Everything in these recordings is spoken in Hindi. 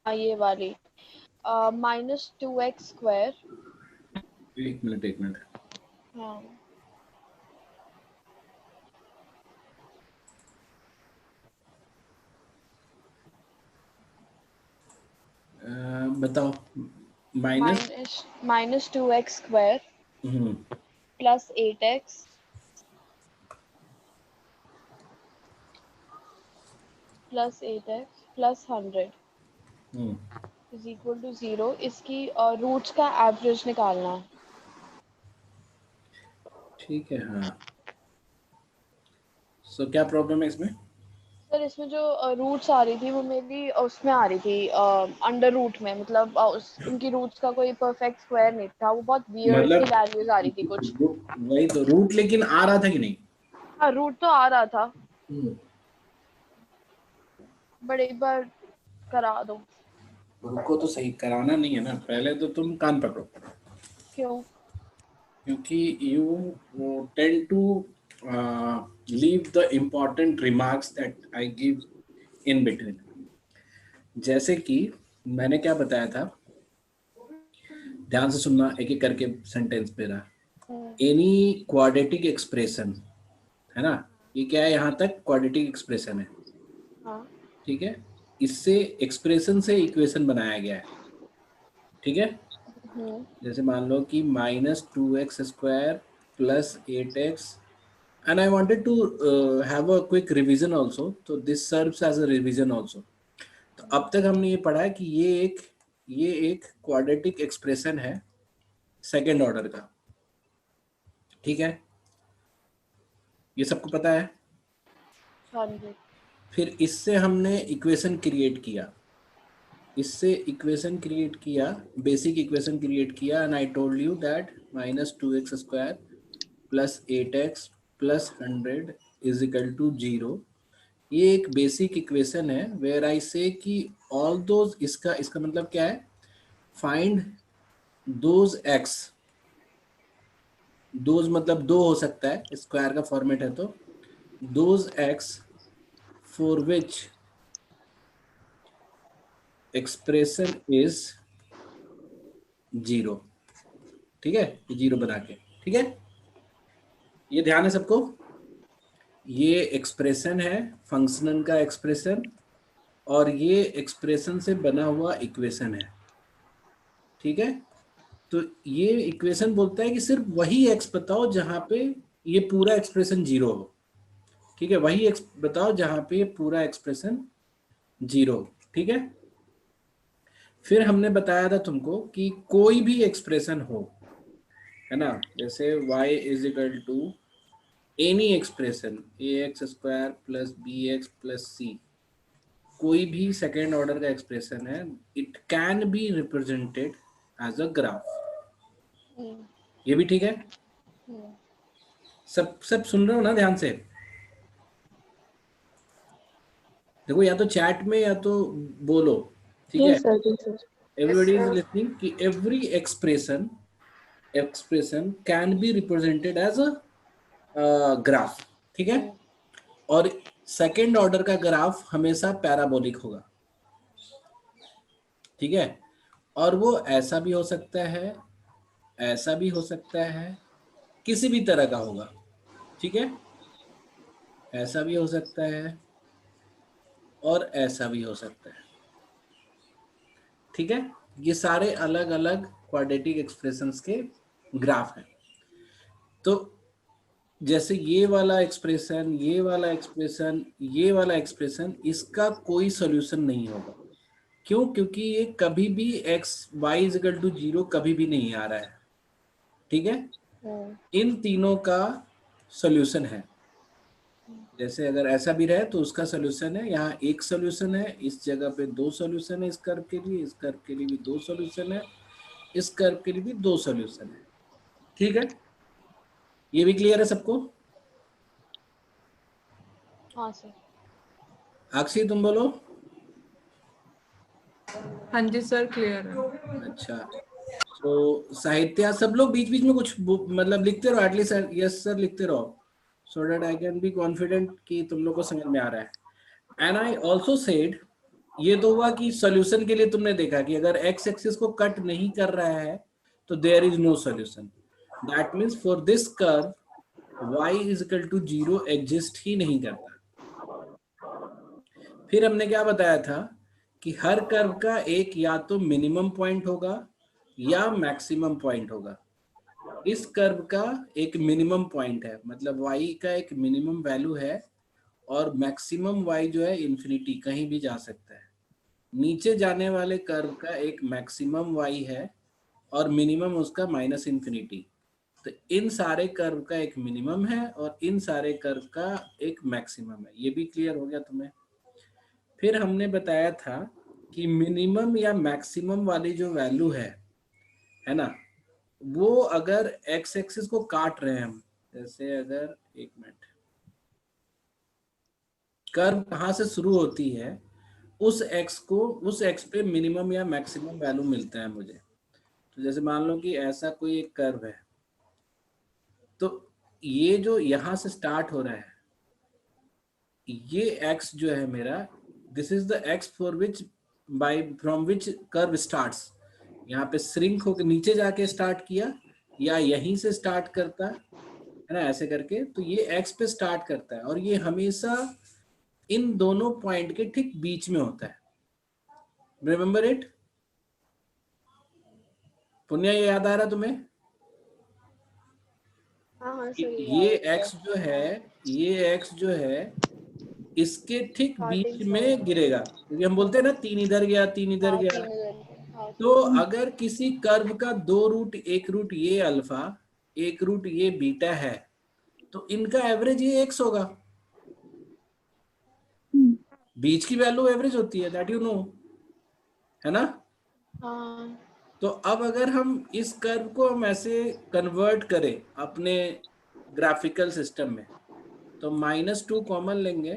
हाँ ये वाली -2x²। एक मिनट हाँ बताओ। Minus -2x² plus 8x plus 100 is equal to 0। इसकी रूट्स का एवरेज निकालना है। ठीक है। हाँ, सो क्या प्रॉब्लम है इसमें? सर इसमें जो रूट्स आ रही थी वो मेरी उसमें आ रही थी अंडर रूट में, मतलब उनकी रूट्स का कोई परफेक्ट स्क्वायर नहीं था, वो बहुत वियर्ड सी मतलब वैल्यूज आ रही थी कुछ। वही तो रूट, लेकिन आ रहा था कि नहीं? हाँ रूट तो आ रहा था, हम्म। बट एक बार करा दो। रुको, तो सही कराना नहीं है ना, पहले तो तुम कान पकड़ो। क्यों? क्योंकि you tend to leave the important remarks that I give in between. जैसे कि मैंने क्या बताया था, ध्यान से सुनना एक एक करके सेंटेंस मेरा। हम्म, एनी क्वाड्रेटिक एक्सप्रेशन, है ना, ये क्या है, यहाँ तक क्वाड्रेटिक एक्सप्रेशन है। हाँ ठीक है, इससे एक्सप्रेशन से इक्वेशन बनाया गया है। ठीक है, हम्म जैसे मान लो कि -2x² plus 8x, and I wanted to have a quick revision also, so this serves as a revision also। तो अब तक हमने ये पढ़ा है कि ये एक क्वाड्रेटिक एक्सप्रेशन है सेकेंड ऑर्डर का। ठीक है, ये सबको पता है। हाँ जी। फिर इससे हमने इक्वेशन क्रिएट किया, बेसिक इक्वेशन क्रिएट किया, and I told you that -2x² plus 8x plus 100 is equal to 0। ये एक बेसिक इक्वेशन है वेयर आई से कि ऑल दोज, इसका मतलब क्या है, फाइंड दोज एक्स, दोज मतलब दो हो सकता है, स्क्वायर का फॉर्मेट है तो, those x for which expression is 0। ठीक है, ये 0 बना के। ठीक है, ये ध्यान है सबको। ये एक्सप्रेशन है, फंक्शनल का एक्सप्रेशन, और ये एक्सप्रेशन से बना हुआ इक्वेशन है। ठीक है, तो ये इक्वेशन बोलता है कि सिर्फ वही एक्स बताओ जहां पे ये पूरा एक्सप्रेशन 0 हो। ठीक है, वही एक्स बताओ जहां पे ये पूरा एक्सप्रेशन 0 हो। ठीक है, फिर हमने बताया था तुमको कि कोई भी एक्सप्रेशन हो, है ना, जैसे y is equal to any expression ax² plus bx plus c, कोई भी सेकेंड ऑर्डर का एक्सप्रेशन है, it can be represented as a graph. Hmm, ये भी ठीक है? हम्म, सब सुन रहे हो ना ध्यान से? देखो, या तो चैट में या तो बोलो। ठीक जी है, सर जी सर। एवरीबॉडी इज लिसनिंग कि every expression can be represented as a graph. ठीक है, हम्म, और सेकेंड ऑर्डर का ग्राफ हमेशा पैराबोलिक होगा। ठीक है, और वो ऐसा भी हो सकता है, ऐसा भी हो सकता है, किसी भी तरह का होगा। ठीक है, ऐसा भी हो सकता है और ऐसा भी हो सकता है। ठीक है, ये सारे अलग अलग क्वाड्रेटिक एक्सप्रेशंस के ग्राफ हैं। तो जैसे ये वाला एक्सप्रेशन, ये वाला एक्सप्रेशन, ये वाला एक्सप्रेशन, इसका कोई सॉल्यूशन नहीं होगा। क्यों? क्योंकि ये कभी भी x y is equal to 0 कभी भी नहीं आ रहा है। ठीक है, हम्म, इन तीनों का सॉल्यूशन है। जैसे अगर ऐसा भी रहे तो उसका सॉल्यूशन है, यहाँ एक सॉल्यूशन है, इस जगह पे दो सॉल्यूशन है, इस कर्व के लिए, इस कर्व के लिए भी दो सॉल्यूशन है, इस कर्व के लिए भी दो सॉल्यूशन है। ठीक है, ये भी क्लियर है सबको? हाँ सर। अक्षय तुम बोलो। हाँ जी सर, क्लियर है। अच्छा, तो साहित्य, सब लोग बीच बीच में कुछ मतलब लिखते रहो, एटलीस्ट यस सर लिखते रहो, so that I can be confident कि तुम लोग को समझ में आ रहा है। एंड आई ऑल्सो सेड ये तो हुआ कि सॉल्यूशन के लिए तुमने देखा कि अगर एक्स एक्सिस को कट नहीं कर रहा है तो there is no solution. That means for this curve y is equal to 0 exist ही नहीं करता। फिर हमने क्या बताया था कि हर कर्व का एक या तो मिनिमम पॉइंट होगा या मैक्सिमम पॉइंट होगा। इस कर्व का एक मिनिमम पॉइंट है, मतलब y का एक मिनिमम वैल्यू है और मैक्सिमम y जो है इंफिनिटी कहीं भी जा सकता है। नीचे जाने वाले कर्व का एक मैक्सिमम y है और मिनिमम उसका माइनस इंफिनिटी। तो इन सारे कर्व का एक मिनिमम है और इन सारे कर्व का एक मैक्सिमम है। ये भी क्लियर हो गया तुम्हें? फिर हमने बताया था कि मिनिमम या मैक्सिमम वाली जो वैल्यू है ना, वो अगर एक्स एक्सिस को काट रहे हैं हम, जैसे अगर एक मिनट, कर्व कहाँ से शुरू होती है उस एक्स पे मिनिमम या मैक्सिमम वैल्यू मिलता है मुझे। तो जैसे मान लो कि ऐसा कोई एक कर्व है, तो ये जो यहाँ से स्टार्ट हो रहा है, ये एक्स जो है मेरा, this is the x for which bye from which curve starts. यहाँ पे श्रिंक होकर नीचे जाके स्टार्ट किया या यहीं से स्टार्ट करता है ना, ऐसे करके। तो ये एक्स पे स्टार्ट करता है और ये हमेशा इन दोनों पॉइंट के ठीक बीच में होता है। Remember it? पुण्य, ये याद आ रहा तुम्हें? हाँ सर, ये एक्स जो है, ये एक्स जो है इसके ठीक बीच में गिरेगा, क्योंकि हम बोलते हैं ना 3 इधर गया 3 इधर गया। तो अगर किसी कर्व का 2 रूट, एक रूट ये अल्फा, एक रूट ये बीटा है, तो इनका एवरेज ये एक्स होगा। बीच की वैल्यू एवरेज होती है, दैट यू नो, है ना? हाँ। तो अब अगर हम इस कर्व को हम ऐसे कन्वर्ट करें अपने ग्राफिकल सिस्टम में, तो -2 कॉमन लेंगे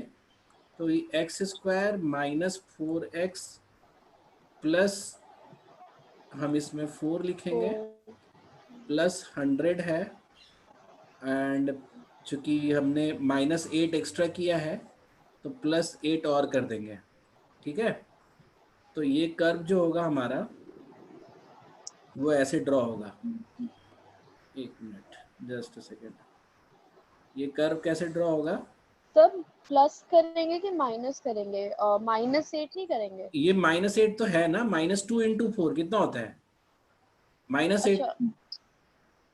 तो x square minus 4x plus, हम इसमें 4 लिखेंगे, प्लस 100 है, एंड चूंकि हमने -8 एक्स्ट्रा किया है तो +8 और कर देंगे। ठीक है, तो ये कर्व जो होगा हमारा वो ऐसे ड्रॉ होगा। एक मिनट, जस्ट अ सेकेंड, ये कर्व कैसे ड्रॉ होगा? सब प्लस करेंगे कि माइनस करेंगे? -8 नहीं करेंगे? ये -8 तो है ना, -2 × 4 कितना होता है? -8। अच्छा,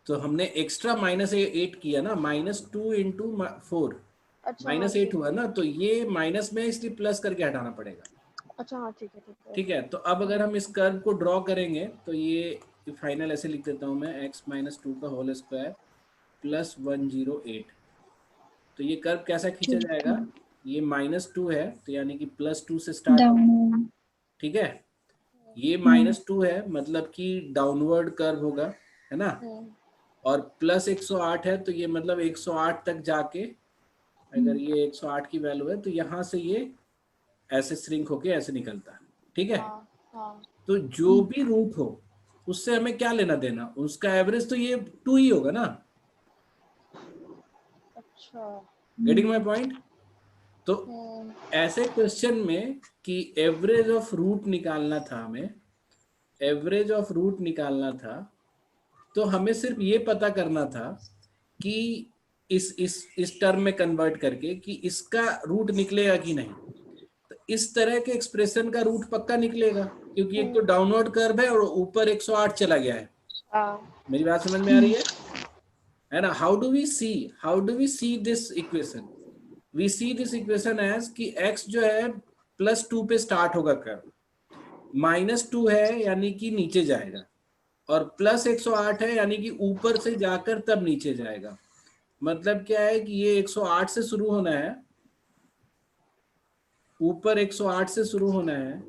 तो हमने एक्स्ट्रा -8 किया ना, -2 × 4, अच्छा हाँ, -8 हुआ ना, तो ये माइनस में इसलिए प्लस करके हटाना पड़ेगा। अच्छा हाँ, ठीक है, ठीक है। ठीक है, तो अब अगर हम इस कर्व को ड्रॉ करेंगे तो ये फाइनल ऐसे लिख देता हूँ मैं, x - 2 का होल स्क्वायर प्लस 108। तो ये कर्व कैसा खींचा जाएगा? ये -2 है तो यानी कि +2 से स्टार्ट होगा। ठीक है, ये -2 है मतलब कि डाउनवर्ड कर्व होगा, है ना? और प्लस 108 है तो ये मतलब 108 तक जाके, अगर ये 108 की वैल्यू है तो यहाँ से ये ऐसे श्रिंक होके ऐसे निकलता है। ठीक है, हाँ। तो जो भी रूट हो उससे हमें क्या लेना देना, उसका एवरेज तो ये 2 ही होगा ना। अच्छा। Getting my point? तो ऐसे क्वेश्चन में कि एवरेज ऑफ रूट निकालना था हमें, एवरेज ऑफ रूट निकालना था, तो हमें सिर्फ ये पता करना था कि इस टर्म में कन्वर्ट करके कि इसका रूट निकलेगा कि नहीं। तो इस तरह के एक्सप्रेशन का रूट पक्का निकलेगा, क्योंकि एक तो डाउनवर्ड कर्व है और ऊपर 108 चला गया है। मेरी बात समझ में आ रही है ना? How do we see this equation? We see this equation as कि x जो है +2 पे स्टार्ट होगा कर्व, -2 है यानी कि नीचे जाएगा, और +108 है यानी कि ऊपर से जाकर तब नीचे जाएगा। मतलब क्या है कि ये 108 से शुरू होना है, ऊपर 108 से शुरू होना है,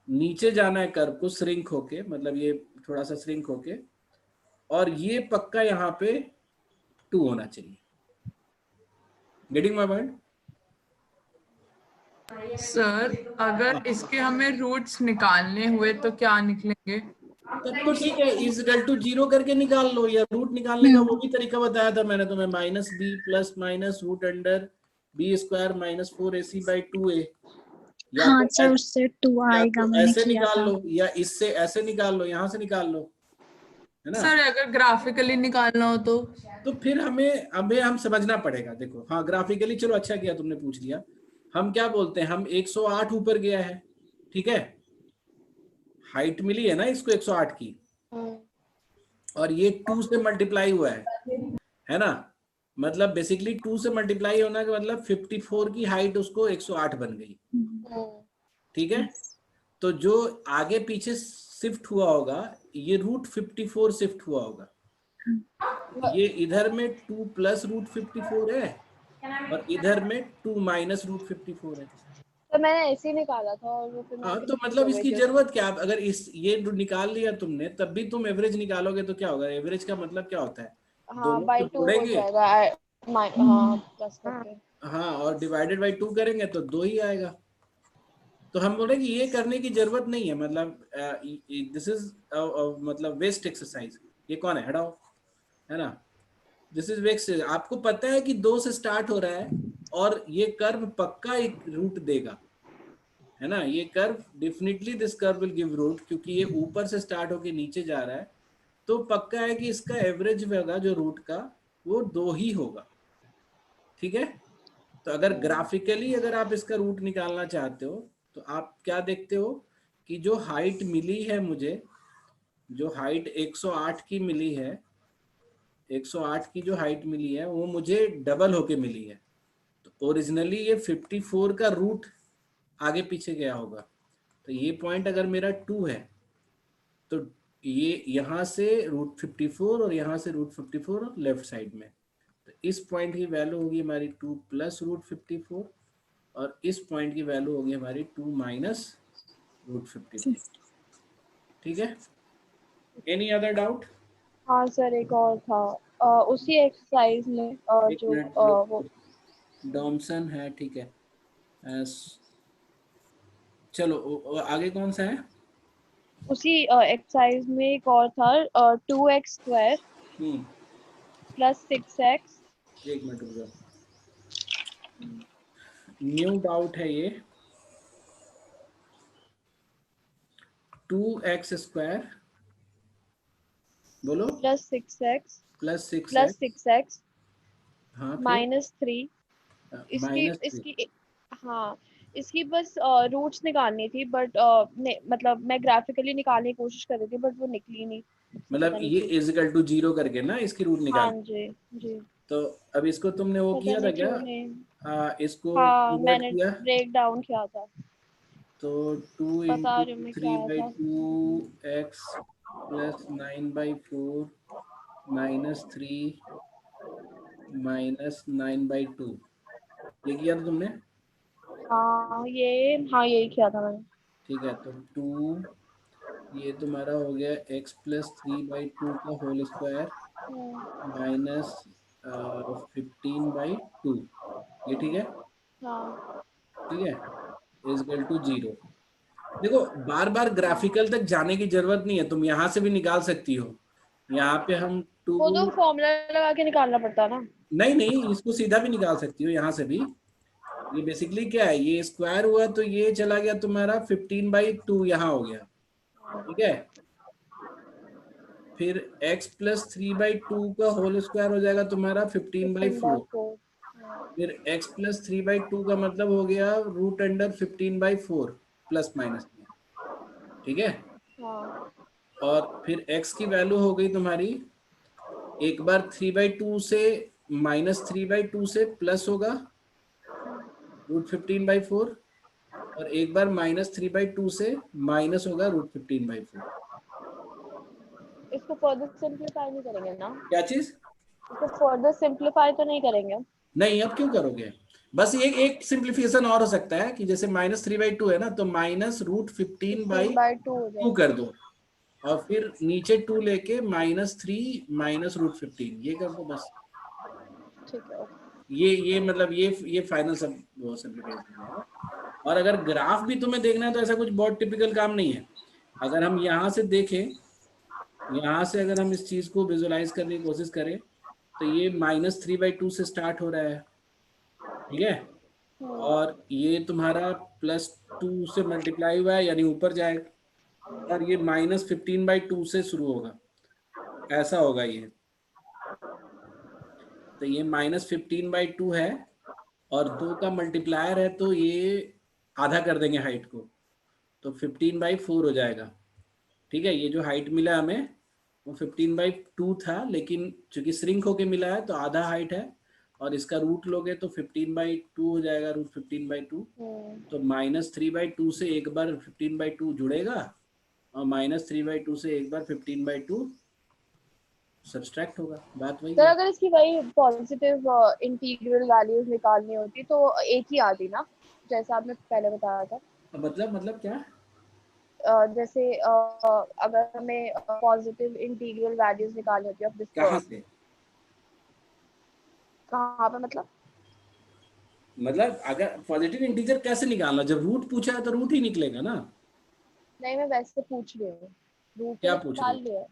नीचे जाना है कर्व को श्रिंक होके, मतलब ये थोड़ा सा श्रिंक होके, और ये पक्का यहाँ पे 2 होना चाहिए। Getting my point? सर अगर इसके हमें रूट्स निकालने हुए तो क्या निकलेंगे? तब तो ठीक है, इज इक्वल टू 0 करके निकाल लो, या रूट निकालने का वो भी तरीका बताया था मैंने तुम्हें, -b + - √√b² - 4ac/2a। या हाँ तो सर, उससे 2 या आएगा, तो मैंने ऐसे किया निकाल था। लो, या इससे ऐसे निकाल लो, यहाँ से निकाल लो, है ना। सर अगर ग्राफिकली निकालना हो तो फिर हमें हम समझना पड़ेगा। देखो हाँ, ग्राफिकली चलो अच्छा किया तुमने पूछ लिया। हम क्या बोलते हैं, हम 108 ऊपर गया है, ठीक है, हाइट मिली है ना इसको 108 की, और ये 2 से मल्टीप्लाई हुआ है ना। मतलब बेसिकली 2 से मल्टीप्लाई होना का मतलब 54 की हाइट उसको 108 बन गई, ठीक है। तो जो आगे पीछे शिफ्ट हुआ होगा, ये √54 शिफ्ट हुआ होगा। ये इधर में 2 प्लस √54 है, और इधर में 2 माइनस √54 है। तो मैंने ऐसे ही निकाला था और वो फिर हाँ, तो मल्टीप्लाई मतलब हो गई इसकी थी जरूरत क्या, अगर इस ये निकाल लिया तुमने, तब भी तुम एवरेज निकालोगे तो क्या होगा, एवरेज का मतलब क्या होता है, हाँ दोनों को बाई 2 हो जोड़ेंगे, जाएगा। हाँ प्लस करके। हाँ, और डिवाइडेड बाई 2 करेंगे तो 2 ही आएगा। तो हम बोले कि ये करने की जरूरत नहीं है, मतलब दिस इज मतलब वेस्ट एक्सरसाइज। ये कौन है, हटाओ, है ना। This is waste. आपको पता है कि 2 से स्टार्ट हो रहा है, और ये कर्व पक्का एक रूट देगा, है ना। ये curve definitely this curve will give root, क्योंकि ये ऊपर से स्टार्ट होके नीचे जा रहा है, तो पक्का है कि इसका एवरेज होगा जो रूट का, वो 2 ही होगा, ठीक है। तो अगर ग्राफिकली अगर आप इसका रूट निकालना चाहते हो, तो आप क्या देखते हो कि जो हाइट मिली है मुझे, जो हाइट 108 की मिली है, 108 की जो हाइट मिली है वो मुझे डबल होके मिली है। तो ओरिजिनली ये 54 का रूट आगे पीछे गया होगा। तो ये पॉइंट अगर मेरा 2 है, तो ये यहाँ से √54 और यहाँ से √54 लेफ्ट साइड में, तो इस पॉइंट की वैल्यू होगी हमारी 2 प्लस √54, और इस पॉइंट की वैल्यू होगी हमारी 2 माइनस √54, ठीक है। Any other doubt? हाँ सर एक और था उसी एक्सरसाइज में एक जो मिनट वो डॉमसन है, ठीक है। चलो आगे कौन सा है? उसी एक्सरसाइज में एक और था 2x² प्लस 6x। एक मिनट रुक जाओ, न्यू डाउट है ये। 2x² बोलो, plus 6x plus plus 6x, 6x हाँ, फिर -3। इसकी -3। इसकी हाँ इसकी बस रूट्स निकालनी थी, बट मतलब मैं ग्राफिकली निकालने की कोशिश कर रही थी, बट वो निकली नहीं, मतलब पता नहीं ये क्यों। = 0 करके ना इसकी रूट हाँ निकाल। जी जी। तो अब इसको तुमने वो पता किया था नहीं क्या, क्यों नहीं। इसको हाँ कन्वर्ट मैंने किया? ब्रेक डाउन किया था। तो 2 बता इंटू रही हूँ मैं क्या थ्री आया बाई था। टू एक्स प्लस 9/4 -3 -9/2, ये किया था तुमने, हाँ यही किया था मैंने। ठीक है। तो 2, ये तुम्हारा हो गया x प्लस 3/2 का होल स्क्वायर माइनस 15/2, ये ठीक है, हाँ ठीक है, =0। देखो बार बार ग्राफिकल तक जाने की जरूरत नहीं है, तुम यहाँ से भी निकाल सकती हो। यहाँ पे हम वो 2, तो फॉर्मूला लगा के निकालना पड़ता ना। नहीं नहीं, इसको सीधा भी निकाल सकती हो यहाँ से भी। ये बेसिकली क्या है, ये स्क्वायर हुआ तो ये चला गया तुम्हारा 15/2 यहाँ हो गया, ठीक है। फिर x प्लस 3/2 का होल स्क्वायर हो जाएगा तुम्हारा 15/4। 15/4। फिर x प्लस 3/2 का मतलब हो गया √15/4 प्लस माइनस में, ठीक है। हाँ और फिर x की वैल्यू हो गई तुम्हारी, एक बार 3/2 से -3/2 से प्लस होगा √15/4, और एक बार -3/2 से माइनस होगा √15/4। इसको फर्दर सिंपलीफाई नहीं करेंगे ना? क्या चीज? इसको फर्दर सिंपलीफाई तो नहीं करेंगे? नहीं, अब क्यों करोगे, बस एक सिंप्लीफिकेशन और हो सकता है कि जैसे -3/2 है ना, तो √15/2 हो -√15/2 जाएगा। कर दो, और फिर नीचे 2 लेके -3 -√15 ये कर दो बस। ठीक है। ये मतलब ये फाइनल सब वो सिंप्लीफिकेशन हो जाएगा। और अगर ग्राफ भी तुम्हें देखना है तो ऐसा कुछ बहुत टिपिकल काम नहीं है। अगर हम यहाँ से देखें, यहाँ से अगर हम इस चीज को विजुलाइज करने की कोशिश करें, तो ये -3/2 से स्टार्ट हो रहा है, ठीक है। और ये तुम्हारा +2 से मल्टीप्लाई हुआ है यानी ऊपर जाएगा, और ये -15/2 से शुरू होगा, ऐसा होगा ये। तो ये -15/2 है और 2 का मल्टीप्लायर है, तो ये आधा कर देंगे हाइट को, तो 15/4 हो जाएगा। ठीक है, ये जो हाइट मिला हमें वो 15/2 था, लेकिन चूंकि श्रिंक होके मिला है तो आधा हाइट है, और इसका रूट लोगे तो 15/2 हो जाएगा, √15/2। तो -3/2 से एक बार 15/2 जुड़ेगा, और -3/2 से एक बार 15/2 सब्सट्रैक्ट होगा, बात वही सर है। अगर इसकी वही पॉजिटिव इंटीग्रल वैल्यूज निकालनी होती तो एक ही आती ना, जैसा आपने पहले बताया था। मतलब क्या? जैसे अगर हमें पॉजिटिव इंटीग्रल वैल्यूज निकालनी होती है ऑफ दिस कहाँ कर्व, से? कहाँ पे मतलब अगर पॉजिटिव इंटीजर कैसे निकालना, जब रूट पूछा है तो रूट ही निकलेगा ना। नहीं, मैं वैसे पूछ रही हूँ, रूट तो क्या पूछ रहे निकाल हो? लिया है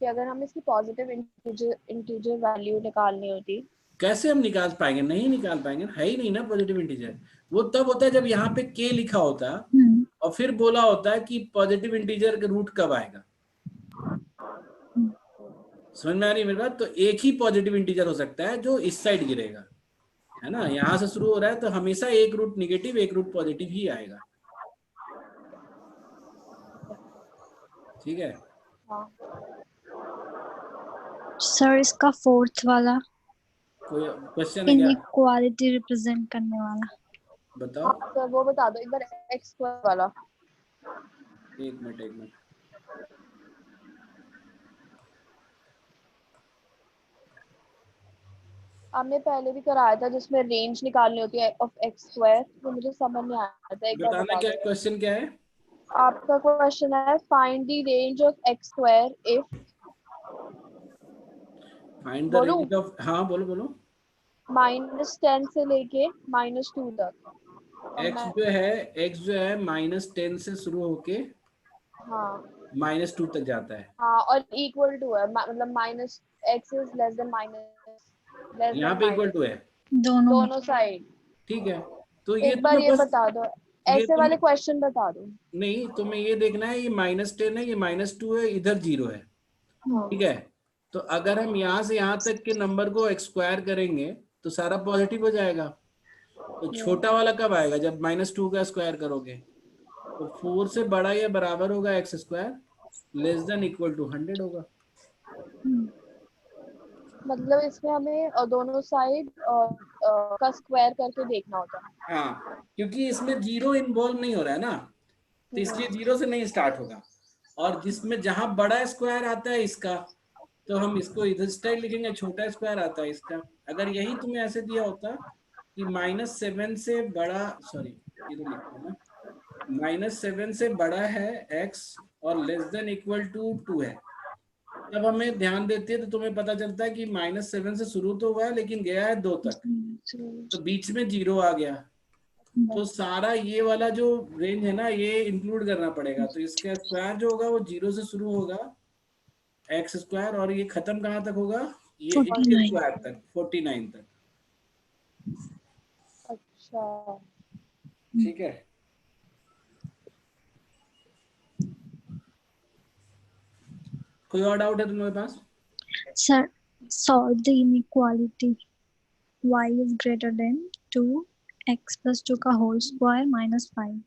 कि अगर हम इसकी पॉजिटिव इंटीजर वैल्यू निकालनी होती। कैसे हम निकाल पाएंगे? नहीं निकाल पाएंगे, है ही नहीं ना पॉजिटिव इंटीजर। वो तब होता है जब यहाँ पे के लिखा होता और फिर बोला होता है कि पॉजिटिव इंटीजर का रूट कब आएगा। समझ में आ रही है मेरी बात? तो एक ही पॉजिटिव इंटीजर हो सकता है जो इस साइड गिरेगा, है ना, यहाँ से शुरू हो रहा है तो हमेशा एक रूट निगेटिव एक रूट पॉजिटिव ही आएगा। ठीक है। हाँ सर इसका फोर्थ वाला कोई क्वेश्चन है क्या? इनइक्वालिटी रिप्रेजेंट करने वाला। बताओ। हाँ सर, वो बता दो एक बार, एक्स स्क्वायर वाला। एक मिनट। आपने पहले भी कराया था जिसमें रेंज निकालनी होती है ऑफ एक्स स्क्वायर, तो मुझे समझ नहीं आया था, एक बार बताना बता क्या दो। है, क्वेश्चन क्या है? आपका क्वेश्चन है find the range of x square if, find the बोलूं, रेंज ऑफ, हाँ बोलो बोलो। -10 से लेके -2 तक। अब एक्स मैं, जो है -10 से शुरू होके हाँ -2 तक जाता है। हाँ, और इक्वल टू है, मतलब minus, x is less than यहाँ पे इक्वल माइनस, टू है। दोनों में दोनों साइड। ठीक है, तो ये एक बार तुम्हें ये बस, बता दो, ये ऐसे वाले तुम्हें, क्वेश्चन बता दो। नहीं तुम्हें ये देखना है, ये -10 है, ये -2 है, इधर 0 है। हाँ ठीक है, तो अगर हम यहाँ से यहाँ तक के नंबर को स्क्वायर करेंगे तो सारा पॉजिटिव हो जाएगा। तो छोटा वाला कब आएगा? जब -2 का स्क्वायर करोगे, तो 4 से बड़ा या बराबर होगा x square, less than equal to 100 होगा। मतलब इसमें हमें दोनों साइड का स्क्वायर करके देखना होता है। हाँ, क्योंकि इसमें जीरो इन्वॉल्व नहीं हो रहा है ना, तो इसलिए 0 से नहीं स्टार्ट होगा। और जिसमें जहां बड़ा स्क्वायर आता है इसका, तो हम इसको इधर स्टाइल लिखेंगे, छोटा स्क्वायर आता है इसका। अगर यही तुम्हें ऐसे दिया होता कि -7 से बड़ा, सॉरी ये तो लिखते हैं ना, -7 से बड़ा है x और लेस देन इक्वल टू 2 है, तब हमें ध्यान देते हैं तो तुम्हें पता चलता है कि -7 से शुरू तो हुआ है लेकिन गया है 2 तक, तो बीच में 0 आ गया। तो सारा ये वाला जो रेंज है ना, ये इंक्लूड करना पड़ेगा। तो इसका स्क्वायर जो होगा वो 0 से शुरू होगा एक्स स्क्वायर, और ये खत्म कहाँ तक होगा? ये इसके 49। स्क्वायर तक, 49 तक। अच्छा, ठीक है, कोई और डाउट है तुम्हारे पास? Sir solve the inequality y is greater than 2x plus 2 का होल स्क्वायर -5।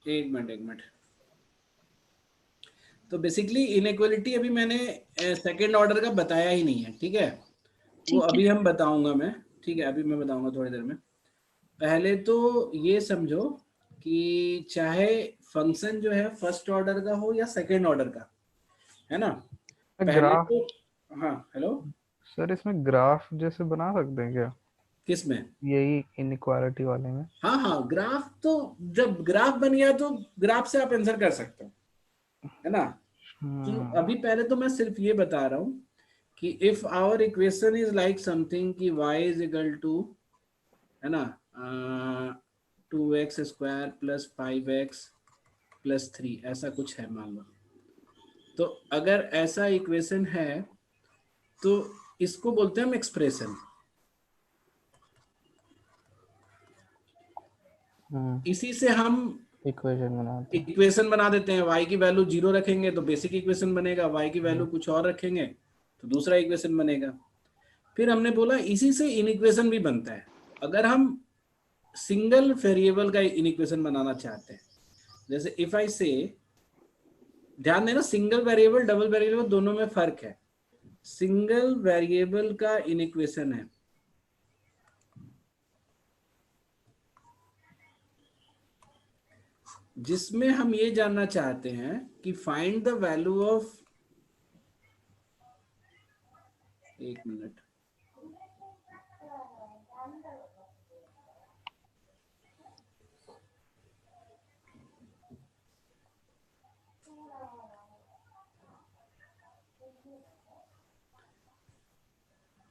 एक मिनट। तो बेसिकली इनइक्वालिटी अभी मैंने सेकंड ऑर्डर का बताया ही नहीं है। ठीक है, वो ठीक है। अभी हम बताऊंगा मैं। ठीक है, अभी मैं बताऊंगा थोड़ी देर में। पहले तो ये समझो कि चाहे फंक्शन जो है फर्स्ट ऑर्डर का हो या सेकंड ऑर्डर का, है ना, पहले ग्राफ, तो, हाँ हेलो, सर इसमें ग्राफ जैसे बना सकते हैं क्या, किस में? यही इनइक्वालिटी वाले में? हाँ, ग्राफ तो जब ग्राफ बन गया तो ग्राफ से आप आंसर कर सकते हो, है ना। तो अभी पहले तो मैं सिर्फ ये बता रहा हूँ कि if our equation is like something कि y इज इक्वल टू, है ना, 2x square plus 5x plus 3, ऐसा कुछ है मान लो। तो अगर ऐसा इक्वेशन है तो इसको बोलते हैं हम एक्सप्रेशन। इसी से हम इक्वेशन बना देते हैं। y की वैल्यू 0 रखेंगे तो बेसिक इक्वेशन बनेगा, y की वैल्यू कुछ और रखेंगे तो दूसरा इक्वेशन बनेगा। फिर हमने बोला इसी से इनइक्वेशन भी बनता है। अगर हम सिंगल वेरिएबल का इनइक्वेशन बनाना चाहते हैं, जैसे इफ आई से, ध्यान देना सिंगल वेरिएबल डबल वेरिएबल दोनों में फर्क है। सिंगल वेरिएबल का इनइक्वेशन है जिसमें हम ये जानना चाहते हैं कि फाइंड द वैल्यू ऑफ, एक मिनट,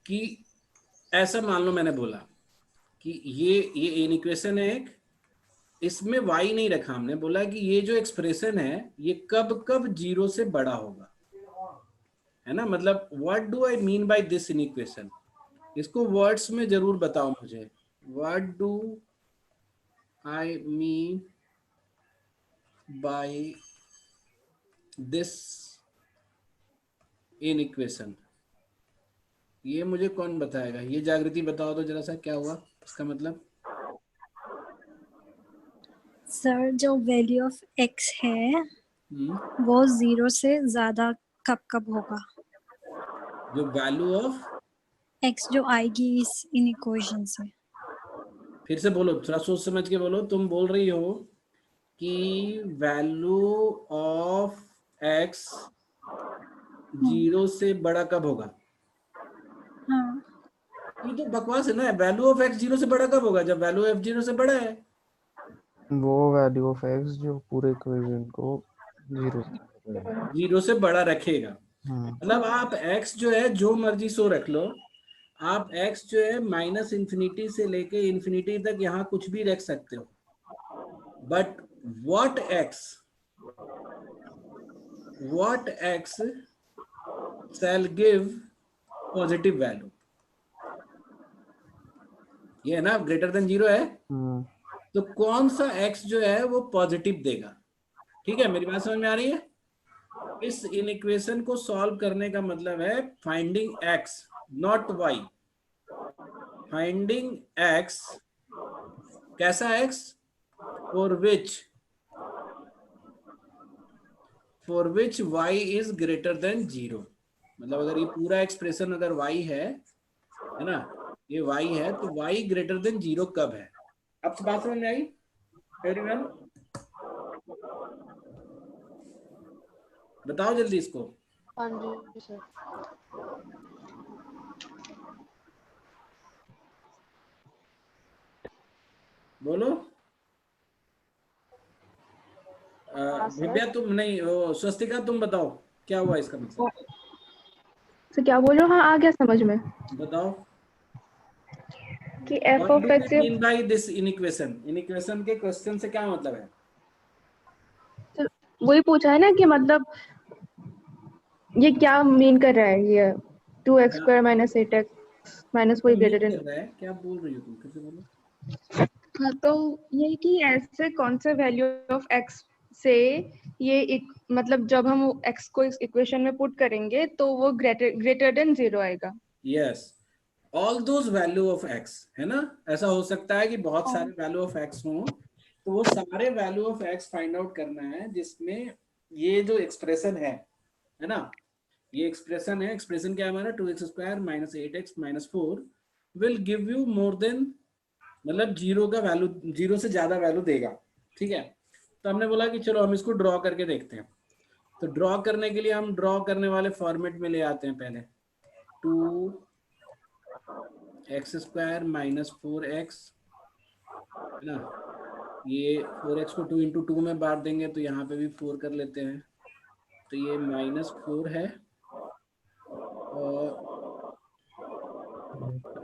कि ऐसा मान लो मैंने बोला कि ये इनइक्वेशन है एक, इसमें y नहीं रखा, हमने बोला कि ये जो एक्सप्रेशन है ये कब कब 0 से बड़ा होगा, है ना। मतलब what do I mean by this inequation, इसको वर्ड्स में जरूर बताओ मुझे। What do I mean by this inequation, ये मुझे कौन बताएगा? ये जागृति बताओ तो जरा सा, क्या हुआ इसका मतलब? सर जो वैल्यू ऑफ x है वो 0 से ज्यादा कब कब होगा? जो वैल्यू ऑफ x जो आएगी इस इन इक्वेशन से। फिर से बोलो, थोड़ा सोच समझ के बोलो। तुम बोल रही हो कि वैल्यू ऑफ x 0 से बड़ा कब होगा? हाँ। ये तो बकवास है ना। वैल्यू ऑफ x 0 से बड़ा कब होगा? जब वैल्यू f 0 से बड़ा है। वो वैल्यू ऑफ x जो पूरे इक्वेशन को 0 से बड़ा रखेगा। मतलब आप x जो है जो मर्जी सो रख लो, आप x जो है माइनस इंफिनिटी से लेके इंफिनिटी तक यहाँ कुछ भी रख सकते हो, but what x shall give positive value, ये है ना, ग्रेटर देन 0 है तो कौन सा x जो है वो पॉजिटिव देगा। ठीक है, मेरी बात समझ में आ रही है? इस इनइक्वेशन को सॉल्व करने का मतलब है finding x not y, finding x, कैसा x? For which y is greater than 0। मतलब अगर ये पूरा एक्सप्रेशन अगर y है ना, ये y है तो y ग्रेटर देन 0 कब है? अब बात समझ में आई एवरीवन? बताओ जल्दी इसको। हाँ जी सर। बोलो। दिव्या तुम नहीं, वो स्वस्तिका तुम बताओ क्या हुआ इसका मतलब? तो क्या बोल रहे हो? हाँ आ गया समझ में। बताओ कि f of x mean by this inequation, inequation के क्वेश्चन से क्या मतलब है? तो वही पूछा है ना कि मतलब ये क्या मीन कर रहा है, ये 2x square minus 8x minus y greater than. क्या बोल रही हो तुम? फिर से बोलो। हाँ तो ये कि ऐसे कौन से वैल्यू ऑफ x से ये एक मतलब जब हम x को इस इक्वेशन में पुट करेंगे तो वो ग्रेटर देन 0 आएगा। Yes, all those value of x, है ना। ऐसा हो सकता है कि बहुत सारे वैल्यू ऑफ x हो, तो वो सारे value of x find out करना है जिसमें ये जो एक्सप्रेशन है ना, ये एक्सप्रेशन है। एक्सप्रेशन क्या है हमारा? 2x square minus 8x minus 4 will give you more than, मतलब 0 का वैल्यू, 0 से ज्यादा वैल्यू देगा। ठीक है, तो हमने बोला कि चलो हम इसको ड्रॉ करके देखते हैं। तो ड्रॉ करने के लिए हम ड्रॉ करने वाले फॉर्मेट में ले आते हैं पहले। 2x स्क्वायर माइनस 4x, है ना। ये 4x को 2 इंटू 2 में बांट देंगे तो यहाँ पे भी 4 कर लेते हैं, तो ये -4 है और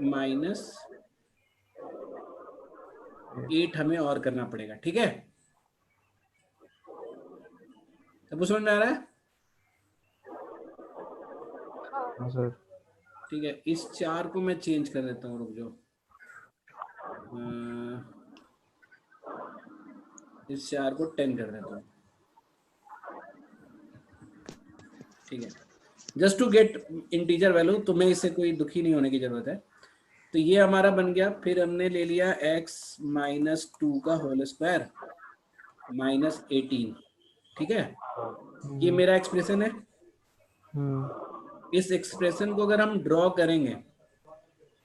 -8 हमें और करना पड़ेगा। ठीक है, सब समझ में आ रहा है? हाँ सर। ठीक है, इस 4 को मैं चेंज कर देता हूँ, रुक जाओ। इस 4 को 10 कर देता हूँ, ठीक है, just to get integer value, तुम्हें इससे कोई दुखी नहीं होने की जरूरत है। तो ये हमारा बन गया। फिर हमने ले लिया x माइनस 2 का होल स्क्वायर माइनस 18, ठीक है, ये मेरा एक्सप्रेशन है। इस एक्सप्रेशन को अगर हम ड्रॉ करेंगे,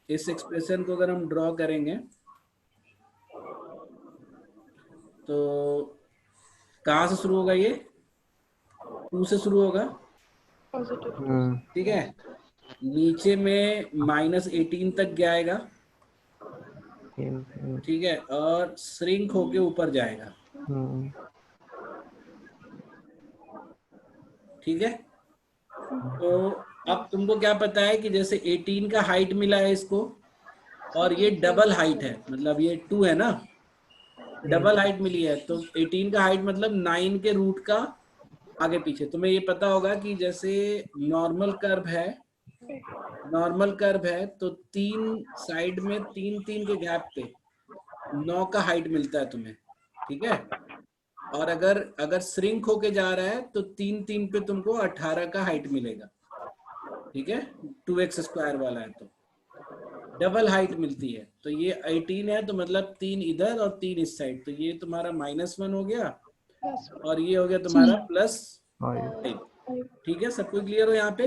इस एक्सप्रेशन को अगर हम ड्रॉ करेंगे तो कहाँ से शुरू होगा? ये 2 से शुरू होगा, ठीक है, नीचे में माइनस 18 तक जाएगा, ठीक है, और श्रिंक होके ऊपर जाएगा, ठीक है। तो अब तुमको क्या पता है कि जैसे 18 का हाइट मिला है इसको, और ये डबल हाइट है, मतलब ये 2 है ना, डबल हाइट मिली है, तो 18 का हाइट मतलब 9 के रूट का आगे पीछे। तुम्हें ये पता होगा कि जैसे नॉर्मल कर्व है, नॉर्मल कर्व है तो 3 साइड में 3-3 के गैप पे 9 का हाइट मिलता है तुम्हें, ठीक है, और अगर श्रिंक होके जा रहा है तो 3-3 पे तुमको 18 का हाइट मिलेगा, ठीक है, 2x स्क्वायर वाला है तो डबल हाइट मिलती है। तो ये 18 है तो मतलब 3 इधर और 3 इस साइड, तो ये तुम्हारा -1 हो गया और ये हो गया तुम्हारा +5, ठीक है, सब कुछ क्लियर हो यहाँ पे?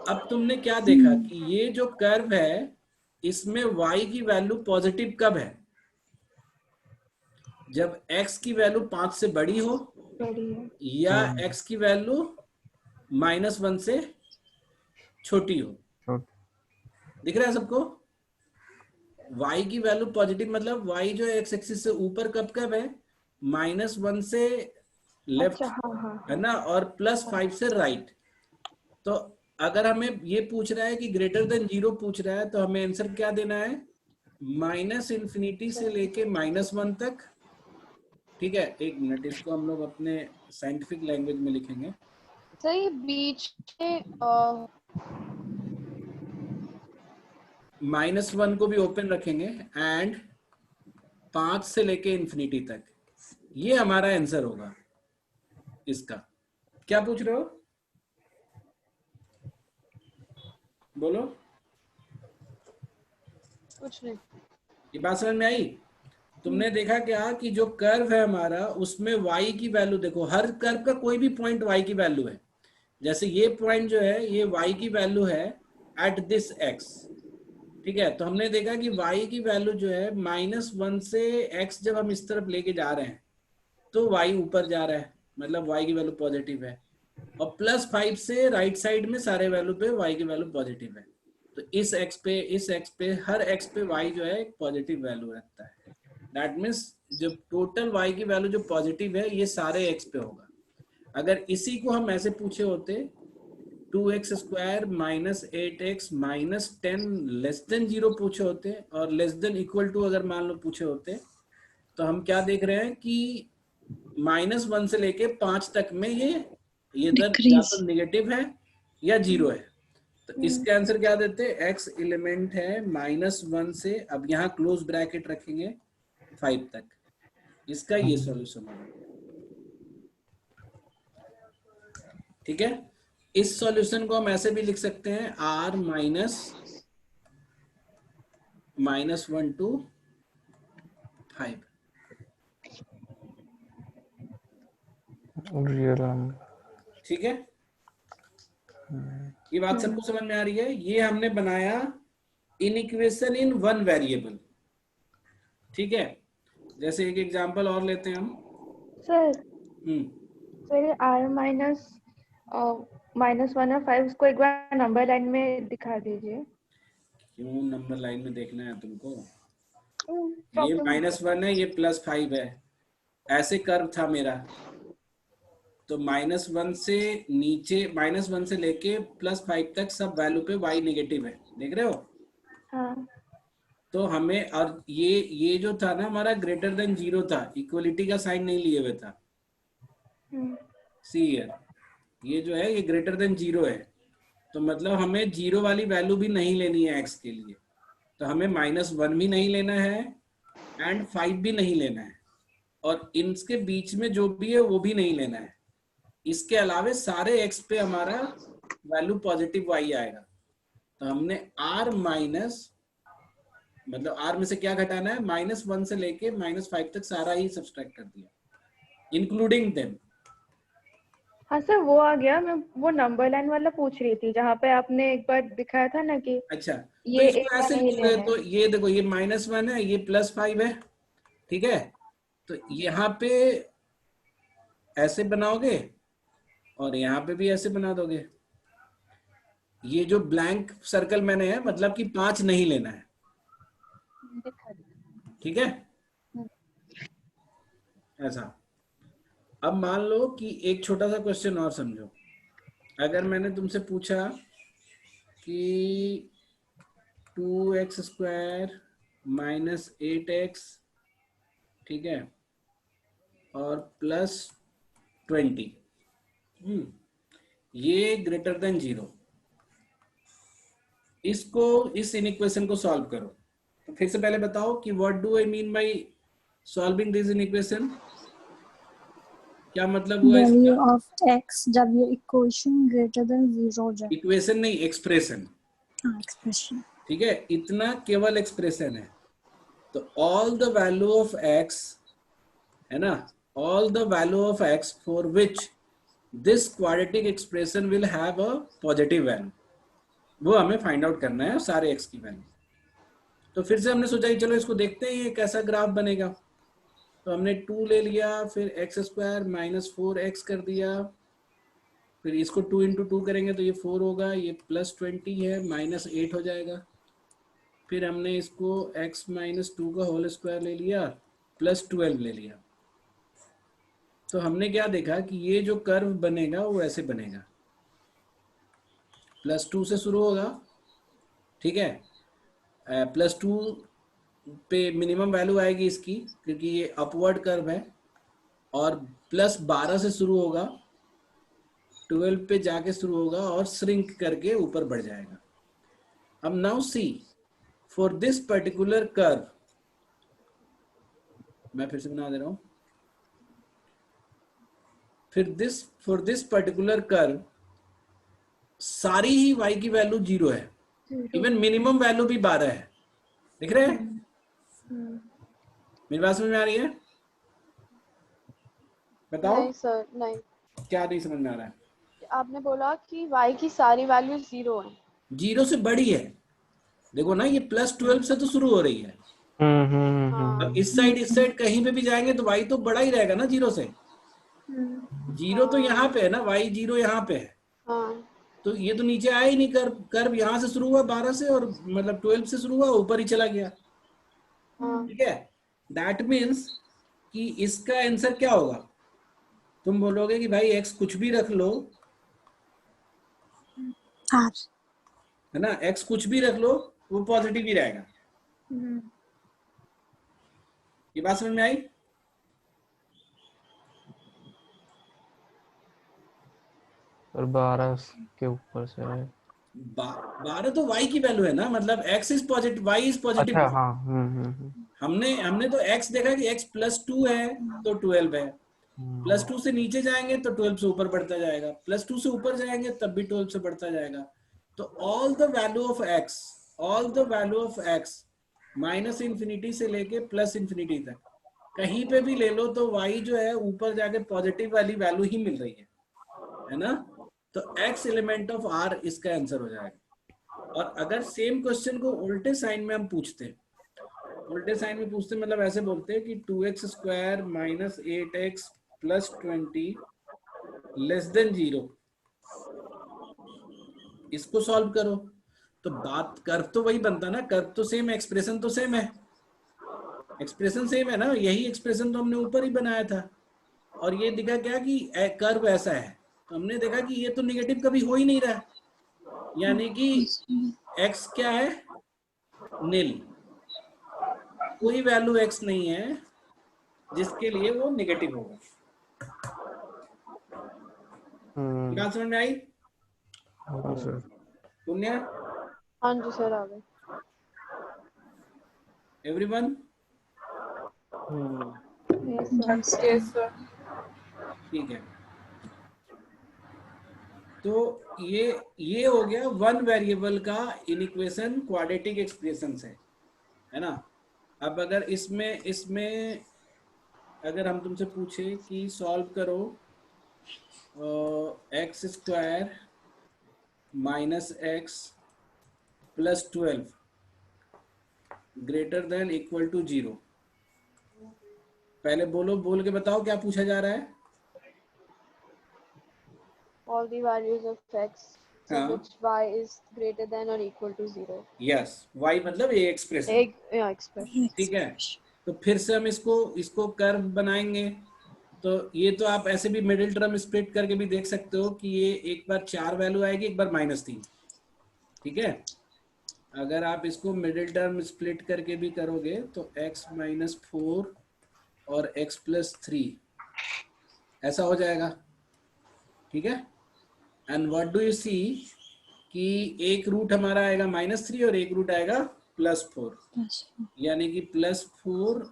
अब तुमने क्या देखा कि ये जो कर्व है इसमें y की वैल्यू पॉजिटिव कब है? जब x की वैल्यू 5 से बड़ी हो या x की वैल्यू -1 से छोटी हो। दिख रहा है सबको? y की वैल्यू पॉजिटिव मतलब y जो x एक्सिस से ऊपर कब है? -1 से लेफ्ट, है ना, और +5 से राइट। तो अगर हमें ये पूछ रहा है कि ग्रेटर देन 0 पूछ रहा है तो हमें आंसर क्या देना है? -∞ से लेके -1 तक, ठीक है। एक मिनट, इसको हम लोग अपने साइंटिफिक लैंग्वेज में लिखेंगे। सही बीच में -1 को भी ओपन रखेंगे एंड 5 से लेके इन्फिनिटी तक, ये हमारा आंसर होगा इसका। क्या पूछ रहे हो? बोलो, कुछ नहीं। ये बात समझ में आई? तुमने देखा क्या कि जो कर्व है हमारा उसमें y की वैल्यू देखो, हर कर्व का कोई भी पॉइंट y की वैल्यू है। जैसे ये पॉइंट जो है ये y की वैल्यू है एट दिस x, ठीक है। तो हमने देखा कि y की वैल्यू जो है -1 से x जब हम इस तरफ लेके जा रहे हैं तो y ऊपर जा रहा है, मतलब y की वैल्यू पॉजिटिव है, और +5 से राइट साइड में सारे वैल्यू पे y की वैल्यू पॉजिटिव है। तो इस x पे हर x पे y जो है एक पॉजिटिव वैल्यू रखता है। दैट मीन्स जो टोटल y की वैल्यू जो पॉजिटिव है ये सारे x पे होगा। अगर इसी को हम ऐसे पूछे होते 2x square -8x -10 less than 0 पूछे होते और लेस देन इक्वल टू अगर मान लो पूछे होते, तो हम क्या देख रहे हैं कि -1 से लेके 5 तक में ये इधर या तो नेगेटिव है या 0 है। तो इसका आंसर क्या देते? x एलिमेंट है -1 से, अब यहाँ क्लोज ब्रैकेट रखेंगे 5 तक, इसका ये सॉल्यूशन होगा, ठीक है। इस सॉल्यूशन को हम ऐसे भी लिख सकते हैं r -1 to 5, ठीक है। ये बात सबको समझ में आ रही है? ये हमने बनाया इनइक्वेशन इन 1 वेरिएबल, ठीक है। जैसे एक एग्जांपल और लेते हैं हम। सर r -1 और 5 को एक बार नंबर लाइन में दिखा दीजिए। क्यों नंबर लाइन में देखना है तुमको? ये -1 है, ये +5 है, ऐसे कर्व था मेरा, तो -1 से नीचे, -1 से लेके +5 तक सब वैल्यू पे y नेगेटिव है, देख रहे हो? हाँ। तो हमें, और ये जो था ना हमारा ग्रेटर देन 0 था, इक्वलिटी का साइन नहीं लिए हुए था। सी हियर, ये जो है ये ग्रेटर देन 0 है, तो मतलब हमें 0 वाली वैल्यू भी नहीं लेनी है x के लिए, तो हमें -1 भी नहीं लेना है एंड 5 भी नहीं लेना है, और इनके बीच में जो भी है वो भी नहीं लेना है। इसके अलावे सारे x पे हमारा वैल्यू पॉजिटिव y आएगा। तो हमने r माइनस मतलब r में से क्या घटाना है, -1 से लेके -5 तक सारा ही सब्सट्रैक्ट कर दिया, इंक्लूडिंग देम। हाँ सर, वो आ गया। मैं वो नंबर लाइन वाला पूछ रही थी जहाँ पे आपने एक बार दिखाया था ना कि अच्छा, तो ये इसको इतना ऐसे नहीं लिखोगे, लेना तो है। ये देखो, ये -1 है, ये +5 है, ठीक है। तो यहाँ पे ऐसे बनाओगे और यहाँ पे भी ऐसे बना दोगे। ये जो ब्लैंक सर्कल मैंने है मतलब कि 5 नहीं लेना है, ठीक है, ऐसा। अब मान लो कि एक छोटा सा क्वेश्चन और समझो। अगर मैंने तुमसे पूछा कि 2x² - 8x, ठीक है, और +20, ये ग्रेटर देन 0, इसको, इस इनइक्वेशन को सॉल्व करो। तो फिर से पहले बताओ कि what do I mean by solving this inequation, क्या मतलब हुआ वैल्यू इसका? ऑफ x जब ये इक्वेशन ग्रेटर देन 0 हो जाए। इक्वेशन नहीं, एक्सप्रेशन, हाँ, एक्सप्रेशन। ठीक है, इतना केवल एक्सप्रेशन है। तो all the value of x, है ना, all the value of x for which this quadratic expression will have a positive value, वो हमें फाइंड आउट करना है, सारे x की वैल्यू। तो फिर से हमने सोचा कि चलो इसको देखते हैं ये कैसा ग्राफ बनेगा। तो हमने 2 ले लिया, फिर x² - 4x कर दिया, फिर इसको 2 × 2 करेंगे तो ये 4 होगा, ये +20 है, -8 हो जाएगा। फिर हमने इसको x - 2 का होल स्क्वायर ले लिया, +12 ले लिया। तो हमने क्या देखा कि ये जो कर्व बनेगा वो ऐसे बनेगा, +2 से शुरू होगा, ठीक है, +2 पे मिनिमम वैल्यू आएगी इसकी क्योंकि ये अपवर्ड कर्व है, और +12 से शुरू होगा, 12 पे जाके शुरू होगा और श्रिंक करके ऊपर बढ़ जाएगा। अब now see for this particular curve, मैं फिर से बना दे रहा हूं, फॉर दिस पर्टिकुलर कर्व सारी ही y की वैल्यू 0 है, इवन मिनिमम वैल्यू भी 12 है। दिख रहे हैं? मेरी बात समझ में आ रही है? बताओ नहीं सर, नहीं। क्या नहीं समझ में आ रहा है? आपने बोला कि y की सारी वैल्यू 0 है। 0 से बड़ी है, देखो ना, ये +12 से तो शुरू हो रही है। हाँ। अब इस साइड कहीं पे भी जाएंगे तो y तो बड़ा ही रहेगा ना 0 से। 0 तो यहाँ पे है ना, y 0 यहाँ पे है, हाँ। तो ये तो नीचे आया ही नहीं। कर्व यहाँ से शुरू हुआ 12 से, और मतलब 12 से शुरू हुआ, ऊपर ही चला गया, हाँ। ठीक है। दैट मीन्स कि इसका आंसर क्या होगा? तुम बोलोगे कि भाई x कुछ भी रख लो, R। है ना, x कुछ भी रख लो वो पॉजिटिव ही रहेगा। ये बात समझ में आई? और 12 के ऊपर से है। 12 तो y की वैल्यू है ना, मतलब x is positive, y is positive. अच्छा, हाँ। हमने तो x देखा कि x +2 है तो 12 है, +2 से नीचे जाएंगे तो 12 से ऊपर बढ़ता जाएगा, +2 से ऊपर जाएंगे तब भी 12 से बढ़ता जाएगा। तो all the value of x -∞ से लेके +∞ तक कहीं पे भी ले लो तो y जो है ऊपर जाके पॉजिटिव वाली वैल्यू ही मिल रही है ना। तो x एलिमेंट ऑफ r इसका आंसर हो जाएगा। और अगर सेम क्वेश्चन को उल्टे साइन में हम पूछते हैं, मतलब ऐसे बोलते हैं कि 2x² - 8x +20 <0, इसको सॉल्व करो। तो बात, कर्व तो वही बनता ना, कर्व तो सेम है, एक्सप्रेशन तो सेम है, एक्सप्रेशन सेम है ना, यही एक्सप्रेशन तो हमने ऊपर ही बनाया था। और ये दिखा क्या कि कर्व ऐसा है, तो हमने देखा कि ये तो निगेटिव कभी हो ही नहीं रहा, यानी कि x क्या है, नील, कोई वैल्यू x नहीं है जिसके लिए वो निगेटिव होगा। बात समझ में आई? हाँ सर। पुण्य, हाँ जी सर, आ गए। एवरीवन? Yes, sir. ठीक है, तो ये हो गया वन वेरिएबल का इनइक्वेशन क्वाड्रेटिक एक्सप्रेशन है ना। अब अगर इसमें अगर हम तुमसे पूछे कि सॉल्व करो x square minus x plus 12 greater than equal to 0, पहले बोल के बताओ क्या पूछा जा रहा है। All the values of x for हाँ, which y is greater than or equal to 0. Yes, y मतलब ये एक्सप्रेशन, एक expression. ठीक है। तो फिर से हम इसको कर्व बनाएंगे, तो ये तो आप ऐसे भी मिडिल टर्म स्प्लिट करके भी देख सकते हो कि ये एक बार 4 वैल्यू आएगी, एक बार -3, ठीक है। अगर आप इसको मिडिल टर्म स्प्लिट करके भी करोगे तो x -4 और x +3 ऐसा हो जाएगा, ठीक है। And what do you see कि एक रूट हमारा आएगा -3 और एक रूट आएगा +4, यानी कि +4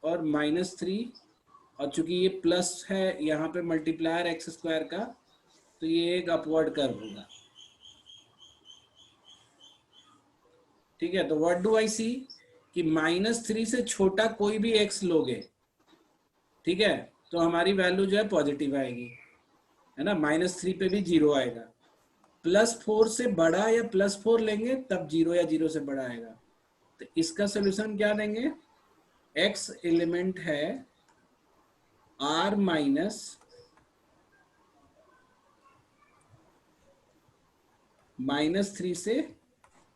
और -3, और चूंकि ये प्लस है यहाँ पे मल्टीप्लायर एक्स स्क्वायर का, तो ये एक अपवर्ड कर्व होगा, ठीक है। तो व्हाट डू आई सी कि -3 से छोटा कोई भी x लोगे, ठीक है, तो हमारी वैल्यू जो है पॉजिटिव आएगी, है ना। -3 पे भी 0 आएगा, +4 से बड़ा या +4 लेंगे तब 0 या 0 से बड़ा आएगा। तो इसका सोल्यूशन क्या देंगे, x एलिमेंट है r -3 से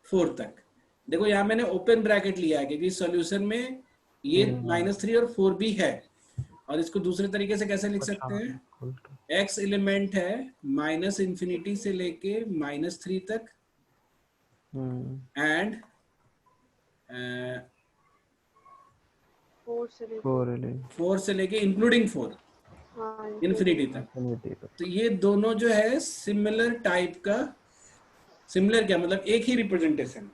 4 तक। देखो यहाँ मैंने ओपन ब्रैकेट लिया है क्योंकि सॉल्यूशन में ये -3 और 4 भी है, और इसको दूसरे तरीके से कैसे लिख सकते हैं, x एलिमेंट है -∞ से लेके -3 तक, एंड 4 से लेके इंक्लूडिंग 4 इन्फिनिटी तक। तो ये दोनों जो है सिमिलर टाइप का, सिमिलर क्या मतलब एक ही रिप्रेजेंटेशन,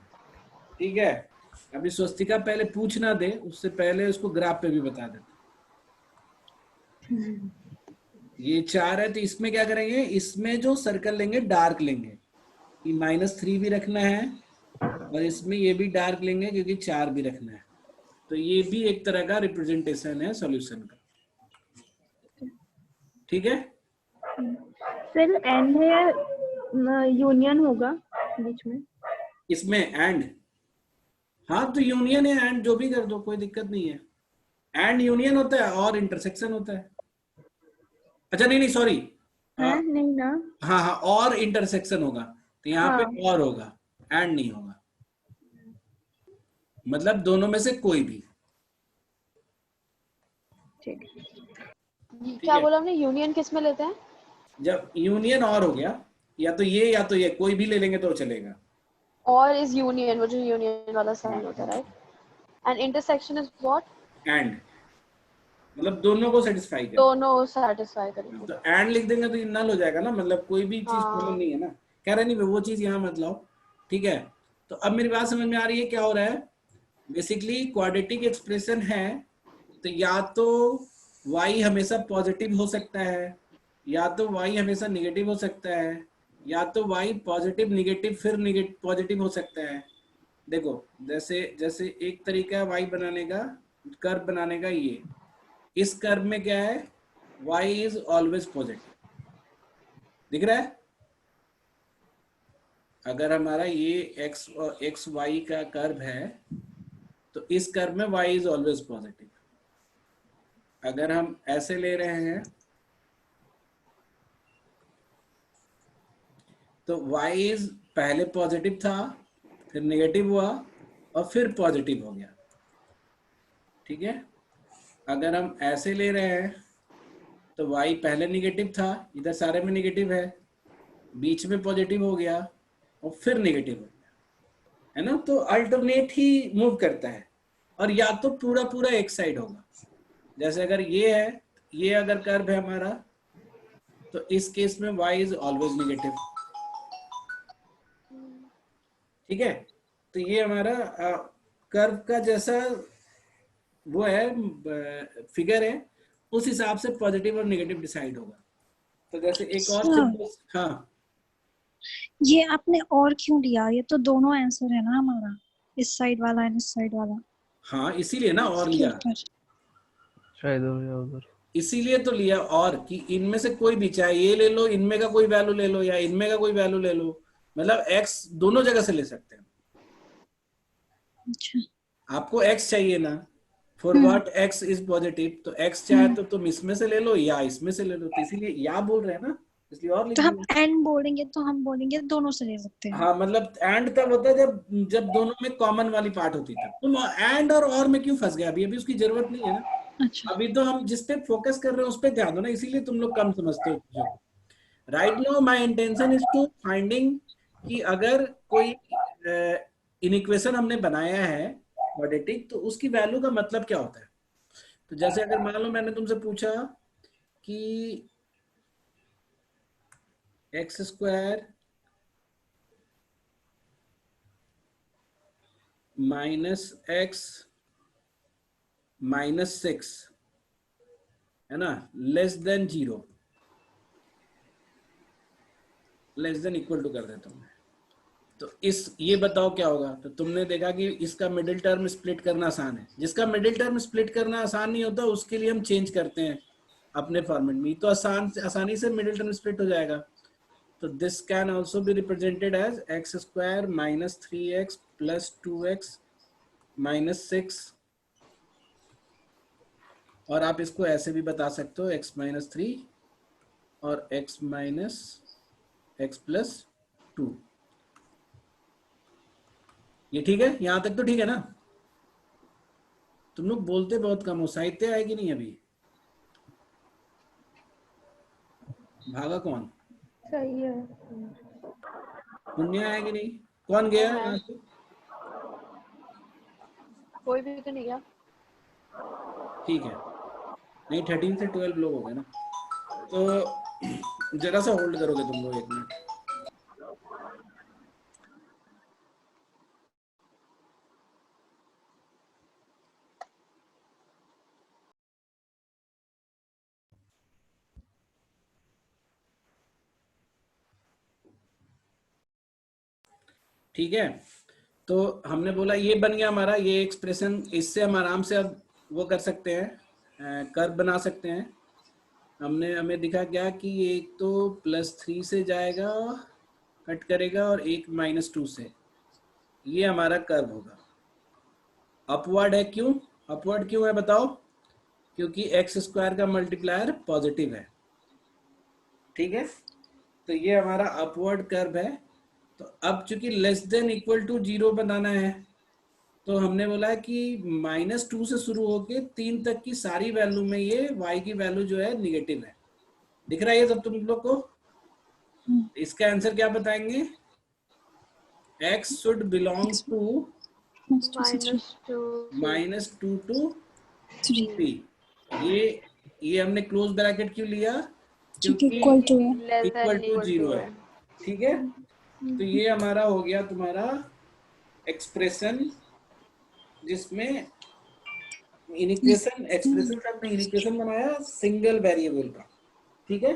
ठीक है। अभी स्वस्तिका पहले पूछ ना दे, उससे पहले उसको ग्राफ पे भी बता देते। ये 4 है, तो इसमें क्या करेंगे, इसमें जो सर्कल लेंगे डार्क लेंगे, कि -3 भी रखना है, और इसमें ये भी डार्क लेंगे क्योंकि 4 भी रखना है। तो ये भी एक तरह का रिप्रेजेंटेशन है सॉल्यूशन का, ठीक है। सर एंड है यूनियन होगा बीच में, इसमें एंड, हाँ तो यूनियन है, एंड जो भी कर दो कोई दिक्कत नहीं है। एंड यूनियन होता है और इंटरसेक्शन होता है, अच्छा नहीं सॉरी, नहीं ना, हाँ और इंटरसेक्शन होगा, तो यहाँ पे और होगा, एंड नहीं होगा, मतलब दोनों में से कोई भी, ठीक। क्या बोला हमने, यूनियन किस में लेते हैं, जब यूनियन और हो गया, या तो ये कोई भी ले लेंगे तो चलेगा, और इज यूनियन, वो जो यूनियन वाला साइन होता है, right. And intersection is what, and मतलब दोनों को सेटिस्फाई करें, दोनों सेटिस्फाई करेंगे। तो एंड लिख देंगे तो नल हो जाएगा ना, मतलब कोई भी चीज कॉमन नहीं है ना, कह रहे नहीं वो चीज यहाँ मत लाओ, ठीक है। तो अब मेरी बात समझ में आ रही है क्या हो रहा है, बेसिकली क्वाड्रेटिक एक्सप्रेशन है, तो या तो y हमेशा पॉजिटिव हो सकता है, या तो y हमेशा निगेटिव हो सकता है, या तो y पॉजिटिव निगेटिव फिर पॉजिटिव हो सकता है। देखो जैसे एक तरीका है y बनाने का, कर्व बनाने का, ये इस कर्व में क्या है, y इज ऑलवेज पॉजिटिव, दिख रहा है। अगर हमारा ये x y का कर्व है, तो इस कर्व में y इज ऑलवेज पॉजिटिव। अगर हम ऐसे ले रहे हैं तो y इज पहले पॉजिटिव था, फिर नेगेटिव हुआ और फिर पॉजिटिव हो गया, ठीक है। अगर हम ऐसे ले रहे हैं तो y पहले नेगेटिव था, इधर सारे में नेगेटिव है, बीच में पॉजिटिव हो गया और फिर नेगेटिव हो गया, है ना। तो अल्टरनेट ही मूव करता है, और या तो पूरा एक साइड होगा, जैसे अगर ये है, ये अगर कर्व है हमारा, तो इस केस में y इज ऑलवेज नेगेटिव, ठीक है। तो ये हमारा कर्व का जैसा वो है फिगर है, उस हिसाब से पॉजिटिव और नेगेटिव डिसाइड होगा। तो जैसे एक और अच्छा, सिंपल, हाँ ये आपने और क्यों लिया? ये तो दोनों आंसर है ना हमारा, इस साइड वाला एंड इस साइड वाला। हाँ, इसीलिए ना और इसके लिया, ऊपर शायद हो गया उधर। इसीलिए तो लिया और, कि इनमें से कोई भी, चाहे ये ले लो, इनमें का कोई वैल्यू ले लो, या इनमें का कोई वैल्यू ले लो, मतलब x दोनों जगह से ले सकते हैं। अच्छा। आपको x चाहिए ना, for what x is positive, तो x चाहे तो तुम इसमें से ले लो या इसमें से ले लो, तो इसीलिए या बोल रहे हैं ना, इसलिए और लिख तो हम दिया। एंड बोलेंगे तो हम बोलेंगे दोनों से ले सकते हैं। हाँ, मतलब एंड तब होता है जब जब दोनों में कॉमन वाली पार्ट होती है, तब तुम एंड और में क्यों फंस गए, अभी अभी उसकी जरूरत नहीं है ना। अच्छा। अभी तो हम जिस पे फोकस कर रहे हैं उस पे ध्यान दो ना, इसीलिए तुम लोग कम समझते हो चीजों को। Right now my intention is to finding कि अगर कोई इनइक्वेशन हमने बनाया है क्वाड्रेटिक, तो उसकी वैल्यू का मतलब क्या होता है। तो जैसे अगर मान लो मैंने तुमसे पूछा कि x square minus x minus 6 है ना, less than 0, less than equal to कर देता हूं मैं, तो ये बताओ क्या होगा। तो तुमने देखा कि इसका मिडिल टर्म स्प्लिट करना आसान है, जिसका मिडिल टर्म स्प्लिट करना आसान नहीं होता उसके लिए हम चेंज करते हैं अपने फॉर्मेट में, तो आसानी से मिडिल टर्म स्प्लिट हो जाएगा। तो this can also be represented as x square minus 3x plus 2x minus 6, और आप इसको ऐसे भी बता सकते हो x माइनस 3 और x माइनस x प्लस 2। ये ठीक है, यहां तक तो ठीक है ना। तुम लोग बोलते बहुत कम हो, साहित्य आएगी नहीं अभी, भागा कौन, सही है। पुण्य आएगी नहीं, कौन गया है, यहाँ से, कोई भी तो नहीं गया। ठीक है, नहीं 13 से 12 लोग हो गए ना, तो जरा सा होल्ड करोगे तुम लोग 1 मिनट। ठीक है, तो हमने बोला ये बन गया हमारा ये एक्सप्रेशन, इससे हम आराम से अब वो कर सकते हैं, कर्व बना सकते हैं। हमें दिखा क्या कि एक तो +3 से जाएगा, कट करेगा, और एक -2 से, ये हमारा कर्व होगा। अपवर्ड है, क्यों अपवर्ड क्यों है बताओ, क्योंकि एक्स स्क्वायर का मल्टीप्लायर पॉजिटिव है, ठीक है, तो ये हमारा अपवर्ड कर्व है। तो अब चूंकि लेस देन इक्वल टू 0 बनाना है, तो हमने बोला कि -2 से शुरू होके 3 तक की सारी वैल्यू में ये y की वैल्यू जो है निगेटिव है। दिख रहा है ये सब तुम लोग को। इसका आंसर क्या बताएंगे, x should belong to -2 -2 to 3। ये हमने क्लोज ब्रैकेट क्यों लिया, क्योंकि इक्वल टू है। Less equal than to equal 0 to है, है। ठीक है। तो ये हमारा हो गया तुम्हारा एक्सप्रेशन, जिसमें एक्सप्रेशन से हमने इनिक्वेशन बनाया सिंगल वेरिएबल का, ठीक है,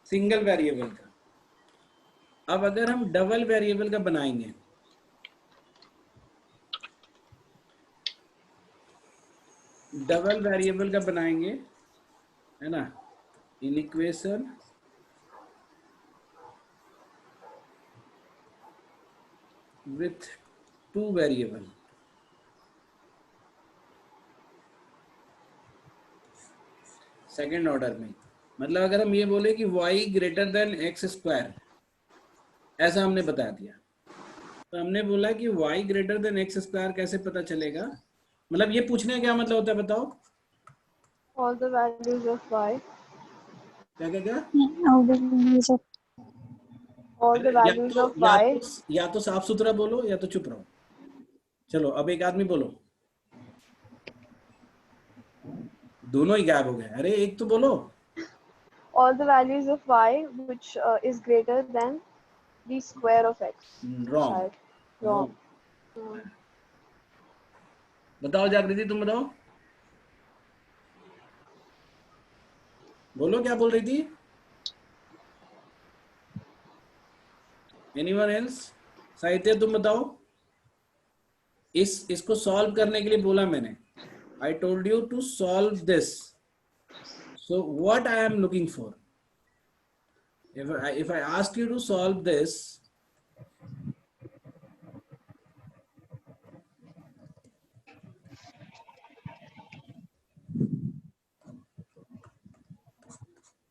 सिंगल वेरिएबल का। अब अगर हम डबल वेरिएबल का बनाएंगे, डबल वेरिएबल का बनाएंगे, है ना, inequation with 2 variable, second order में, मतलब अगर हम ये बोले कि y greater than x square, ऐसा हमने बता दिया, तो हमने बोला कि y greater than x square कैसे पता चलेगा, मतलब ये पूछने का क्या मतलब होता है बताओ, All the values of y, क्या क्या क्या, all the या values तो of y, या तो साफ सुथरा बोलो या तो चुप रहो। चलो अब एक आदमी बोलो, दोनों ही गायब हो गए, अरे एक तो बोलो। all the values of y which is greater than the square of x. Wrong, शायद wrong. बताओ जागृति, तुम बताओ, बोलो क्या बोल रही थी? Anyone else? साहित्य तुम बताओ। इसको सॉल्व करने के लिए बोला मैंने, I told you to solve this, so what I am looking for, if I ask you to solve this,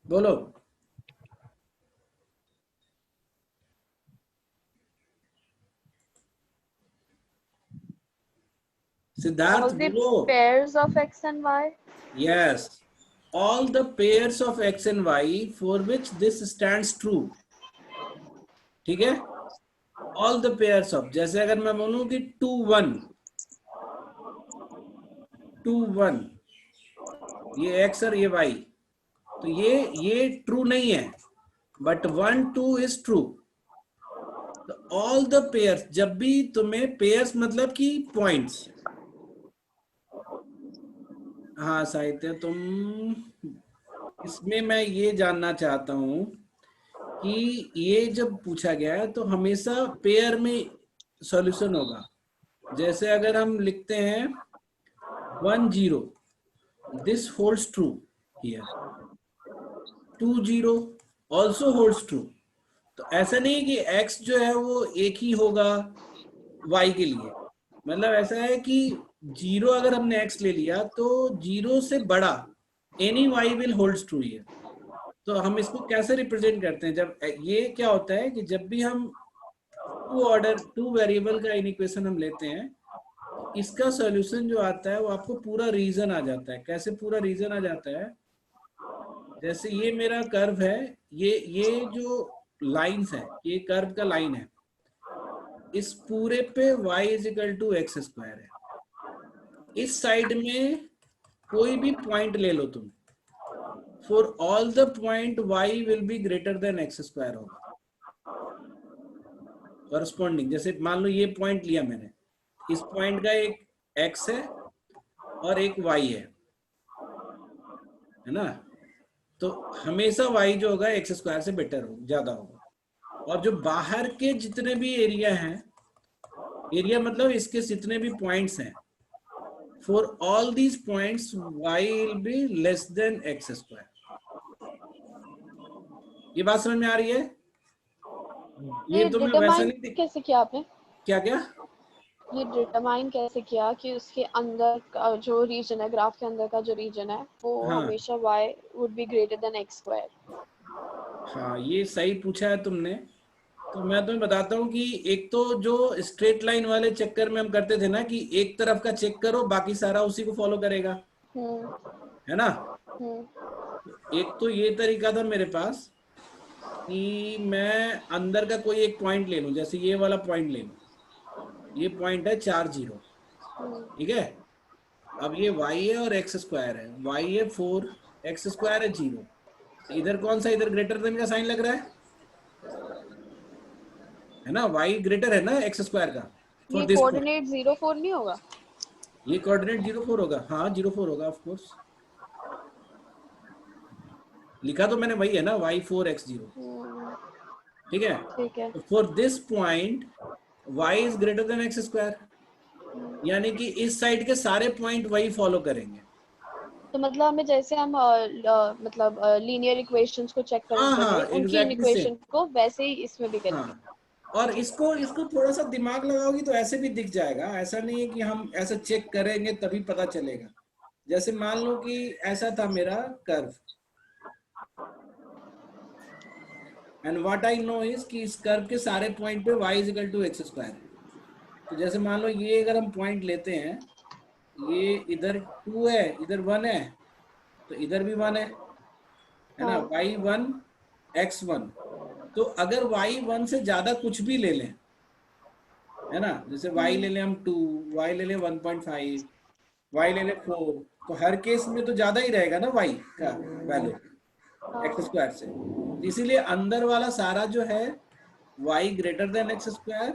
बोलो। सिद्धार्थ All the बोलो। pairs of x and y. Yes, all the pairs of x and y for which this stands true, ठीक है? All the pairs of, जैसे अगर मैं बोलूं कि 2 1 2 1, ये x और ये y, तो ये ट्रू नहीं है, but 1 2 is true. All the pairs, जब भी तुम्हें पेयर्स मतलब कि पॉइंट्स, हाँ साहित्य तुम, इसमें मैं ये जानना चाहता हूं कि ये जब पूछा गया है तो हमेशा पेयर में सॉल्यूशन होगा। जैसे अगर हम लिखते हैं 1 0, this holds true here, 2 0 also holds true. तो ऐसा नहीं कि x जो है वो एक ही होगा y के लिए, मतलब ऐसा है कि 0 अगर हमने x ले लिया तो 0 से बड़ा any y will holds true here. तो हम इसको कैसे रिप्रेजेंट करते हैं? जब ये क्या होता है कि जब भी हम टू वेरिएबल का इक्वेशन हम लेते हैं तो इसका सॉल्यूशन जो आता है वो आपको पूरा रीजन आ जाता है। कैसे पूरा रीजन आ जाता है? जैसे ये मेरा कर्व है, ये जो लाइंस है, ये कर्व का लाइन है, इस पूरे पे y is equal to x square है। इस साइड में कोई भी पॉइंट ले लो तुम, for all the point y will be greater than x square होगा करस्पॉन्डिंग। जैसे मान लो ये पॉइंट लिया मैंने, इस पॉइंट का एक x है और एक y है ना, तो हमेशा y जो होगा एक्स स्क्वायर से बेटर हो, ज्यादा होगा। और जो बाहर के जितने भी एरिया हैं, एरिया मतलब इसके जितने भी पॉइंट्स हैं, for all these points y will be less than x square. ये बात समझ में आ रही है? ये तो मैं वैसा नहीं कैसे किया आपने? क्या ये डिटरमाइन कैसे किया कि उसके अंदर का जो रीजन है, ग्राफ के अंदर का जो रीजन है वो हाँ। हमेशा y would be greater than x square? हाँ, ये सही पूछा है तुमने। तो मैं तुम्हें बताता हूँ कि एक तो जो स्ट्रेट लाइन वाले चक्कर में हम करते थे ना कि एक तरफ का चेक करो बाकी सारा उसी को फॉलो करेगा, है ना। एक तो ये तरीका था मेरे पास कि मैं अंदर का कोई एक पॉइंट ले लूं, जैसे ये वाला पॉइंट ले लूं, ये पॉइंट है 4 0, ठीक है। अब ये y है और एक्स स्क्वायर है, y है 4, एक्स स्क्वायर है 0, इधर कौन सा, इधर ग्रेटर देन का साइन लग रहा है ना, y ग्रेटर है ना एक्स स्क्वायर का। ये कोऑर्डिनेट 0 4 नहीं होगा? ये कोऑर्डिनेट 0 4 होगा, हाँ 0 4 होगा ऑफ कोर्स, लिखा तो मैंने वही है ना, y 4 x 0, ठीक है। ठीक है। For this point y is greater than x square, यानी कि इस साइड के सारे पॉइंट वही फॉलो करेंगे। तो मतलब हमें जैसे हम मतलब लीनियर इक्वेशंस को चेक करते हाँ, हैं उनकी exactly इक्वेशन same। को वैसे ही इसमें भी करेंगे। हाँ, और इसको थोड़ा सा दिमाग लगाओगी तो ऐसे भी दिख जाएगा, ऐसा नहीं है कि हम ऐसा चेक करेंगे तभी पता चलेगा। जैसे मान लो कि ऐसा था मेरा curve, and what I know is कि इस कर्व के सारे पॉइंट पे y is equal to x square है। तो जैसे मान लो ये अगर हम पॉइंट लेते हैं, ये इधर 2 है, इधर 1 है, तो इधर भी 1 है ना, y 1 x 1। तो अगर y 1 से ज्यादा कुछ भी ले लें, है ना, जैसे y ले लें हम 2, y ले लें 1.5, y ले लें 4, तो हर केस में तो ज्यादा ही रहेगा ना y का वैल्यू एक्स स्क्वायर से। इसीलिए अंदर वाला सारा जो है y greater than x square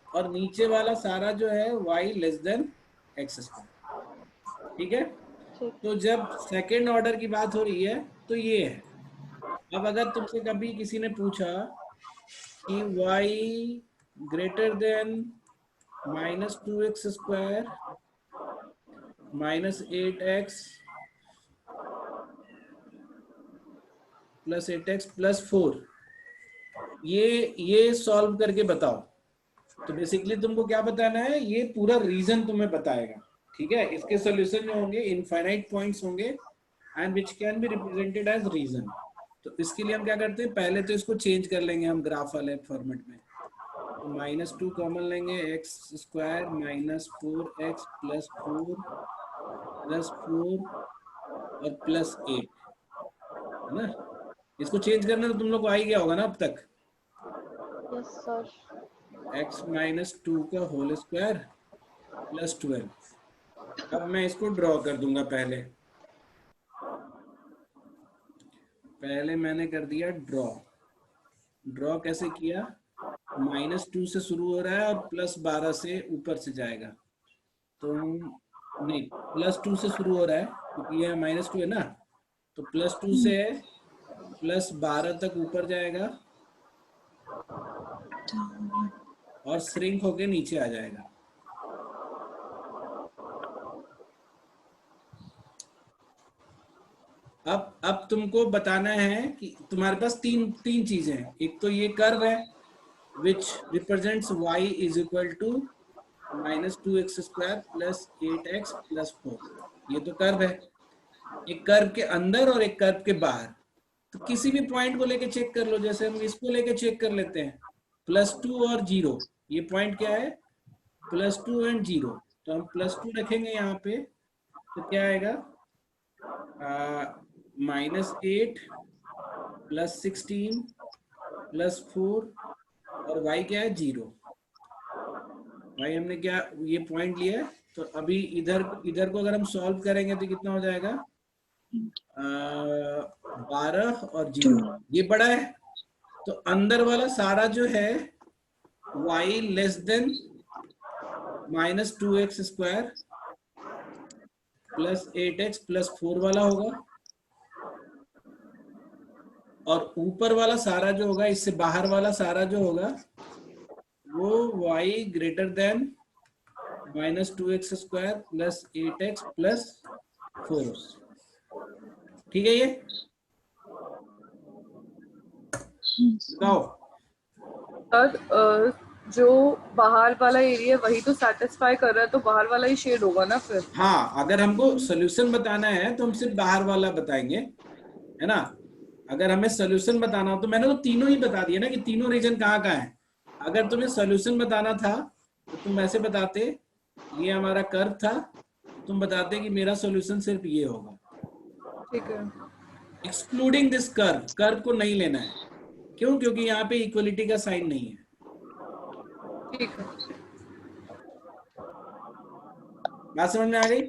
और नीचे वाला सारा जो है y less than x square. ठीक है, ठीक। तो जब सेकेंड ऑर्डर की बात हो रही है तो ये है। अब अगर तुमसे कभी किसी ने पूछा कि y greater than -2x² -8x + 8x + 4, ये सॉल्व करके बताओ। तो बेसिकली तुमको क्या बताना है, ये पूरा रीजन तुम्हें बताएगा। ठीक है, इसके सॉल्यूशन जो होंगे इनफाइनाइट पॉइंट्स होंगे and which can be represented as region. तो इसके लिए हम क्या करते हैं, पहले तो इसको चेंज कर लेंगे हम ग्राफ वाले फॉर्मेट में। तो -2 कॉमन लेंगे, x² -4x + 4 + 4 और +8, है ना। इसको चेंज करना तो तुम लोग को आ ही गया होगा ना अब तक। Yes sir. x -2 का होल स्क्वायर + 12। अब मैं इसको ड्रॉ कर दूंगा। पहले मैंने कर दिया ड्रॉ कैसे किया, -2 से शुरू हो रहा है और +12 से ऊपर से जाएगा। तो नहीं, +2 से शुरू हो रहा है क्योंकि यह -2 है ना, तो +2 से +12 तक ऊपर जाएगा और श्रिंक होके नीचे आ जाएगा। अब तुमको बताना है कि तुम्हारे पास तीन चीजें हैं। एक तो ये कर्व है which represents y is equal to -2x² + 8x + 4। ये तो कर्व है, एक कर्व के अंदर और एक कर्व के बाहर। तो किसी भी पॉइंट को लेके चेक कर लो, जैसे हम इसको लेके चेक कर लेते हैं, +2 और 0। ये पॉइंट क्या है, +2 एंड 0। तो हम +2 रखेंगे यहाँ पे, तो क्या आएगा, -8 + 16 + 4 और y क्या है, 0। y हमने क्या ये पॉइंट लिया है। तो अभी इधर को अगर हम सॉल्व करेंगे तो कितना हो जाएगा, 12 और 0, ये बड़ा है। तो अंदर वाला सारा जो है y less than -2x² + 8x + 4 वाला होगा, और ऊपर वाला सारा जो होगा, इससे बाहर वाला सारा जो होगा, वो y greater than -2x² + 8x + 4। ठीक है, ये बताओ। सर जो बाहर वाला एरिया वही तो सेटिस्फाई कर रहा है, तो बाहर वाला ही शेड होगा ना फिर। हाँ, अगर हमको सोल्यूशन बताना है तो हम सिर्फ बाहर वाला बताएंगे, है ना। अगर हमें सोल्यूशन बताना हो तो मैंने तो तीनों ही बता दिया ना कि तीनों रीजन कहाँ कहाँ है। अगर तुम्हें सोल्यूशन बताना था तो तुम ऐसे बताते, ये हमारा कर्व था, तुम बताते कि मेरा सोल्यूशन सिर्फ ये होगा, ठीक है, एक्सक्लूडिंग दिस कर्व को नहीं लेना है। क्यों, क्योंकि यहाँ पे इक्वलिटी का साइन नहीं है। ठीक है। बात समझ में आ गई,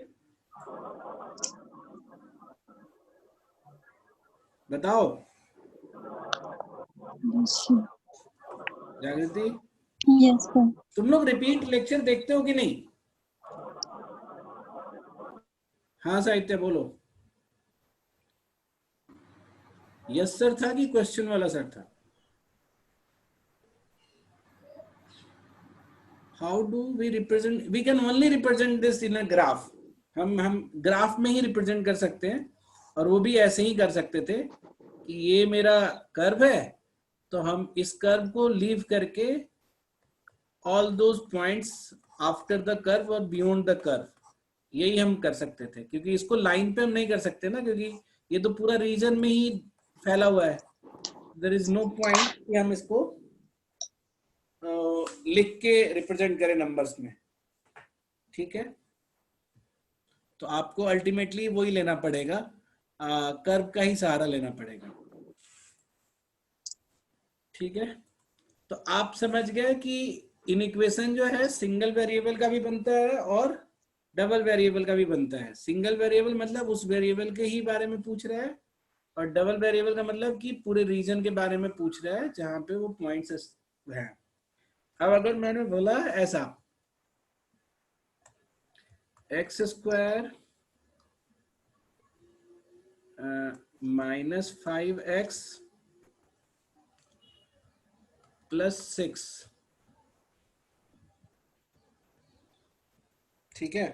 बताओ जागृति। Yes, sir. तुम लोग रिपीट लेक्चर देखते हो कि नहीं? हाँ साहित्य बोलो। यस सर था कि क्वेश्चन वाला सर था? How do we represent, we can only represent this in a graph. हम ग्राफ में ही रिप्रेजेंट कर सकते हैं, और वो भी ऐसे ही कर सकते थे कि ये मेरा कर्व है, तो हम इस कर्व को लीव करके all those points after the curve और बियॉन्ड द कर्व, यही हम कर सकते थे। क्योंकि इसको लाइन पे हम नहीं कर सकते ना, क्योंकि ये तो पूरा रीजन में ही फैला हुआ है। देयर इज नो पॉइंट कि हम इसको लिख के रिप्रेजेंट करें नंबर्स में। ठीक है, तो आपको अल्टीमेटली वही लेना पड़ेगा, कर्व का ही सहारा लेना पड़ेगा। ठीक है, तो आप समझ गए कि इन इक्वेशन जो है सिंगल वेरिएबल का भी बनता है और डबल वेरिएबल का भी बनता है। सिंगल वेरिएबल मतलब उस वेरिएबल के ही बारे में पूछ रहा है, और डबल वेरिएबल का मतलब कि पूरे रीजन के बारे में पूछ रहा है जहां पे वो पॉइंट्स हैं। अब अगर मैंने बोला ऐसा एक्स स्क्वायर -5x + 6, ठीक है,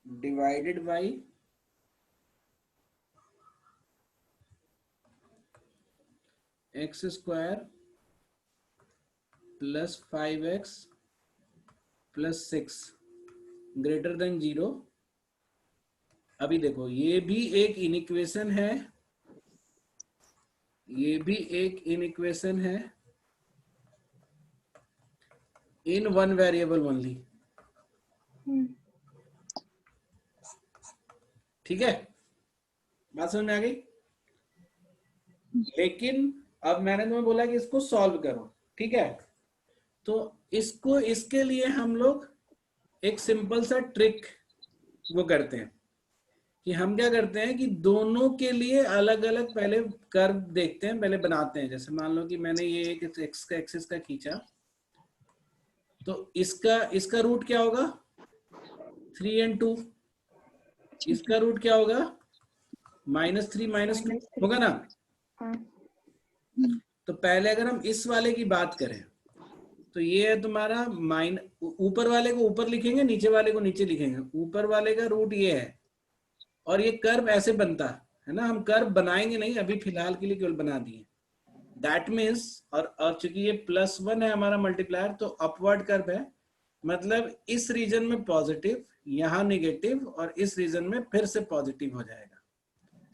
divided by x square +5x + 6 greater than 0। अभी देखो ये भी एक इनइक्वेशन है, ये भी एक इनइक्वेशन है इन वन वेरिएबल ओनली, ठीक है, बात समझ में आ गई। लेकिन अब मैंने तुम्हें बोला कि इसको सॉल्व करो, ठीक है, तो इसको इसके लिए हम लोग एक सिंपल सा ट्रिक वो करते हैं कि हम क्या करते हैं कि दोनों के लिए अलग अलग पहले कर्व देखते हैं, पहले बनाते हैं। जैसे मान लो कि मैंने ये एक एक्स का एक्सिस का खींचा, तो इसका रूट क्या होगा 3 और 2, इसका रूट क्या होगा -3 - 2 होगा ना। तो पहले अगर हम इस वाले की बात करें तो ये है तुम्हारा ऊपर वाले को ऊपर लिखेंगे, नीचे वाले को नीचे लिखेंगे। ऊपर वाले का रूट ये है और ये कर्व ऐसे बनता है ना, हम कर्व बनाएंगे नहीं, अभी फिलहाल के लिए केवल बना दिए। दैट मीन्स और चूंकि ये +1 है हमारा मल्टीप्लायर, तो अपवर्ड कर्व है, मतलब इस रीजन में पॉजिटिव, यहाँ नेगेटिव, और इस रीजन में फिर से पॉजिटिव हो जाएगा।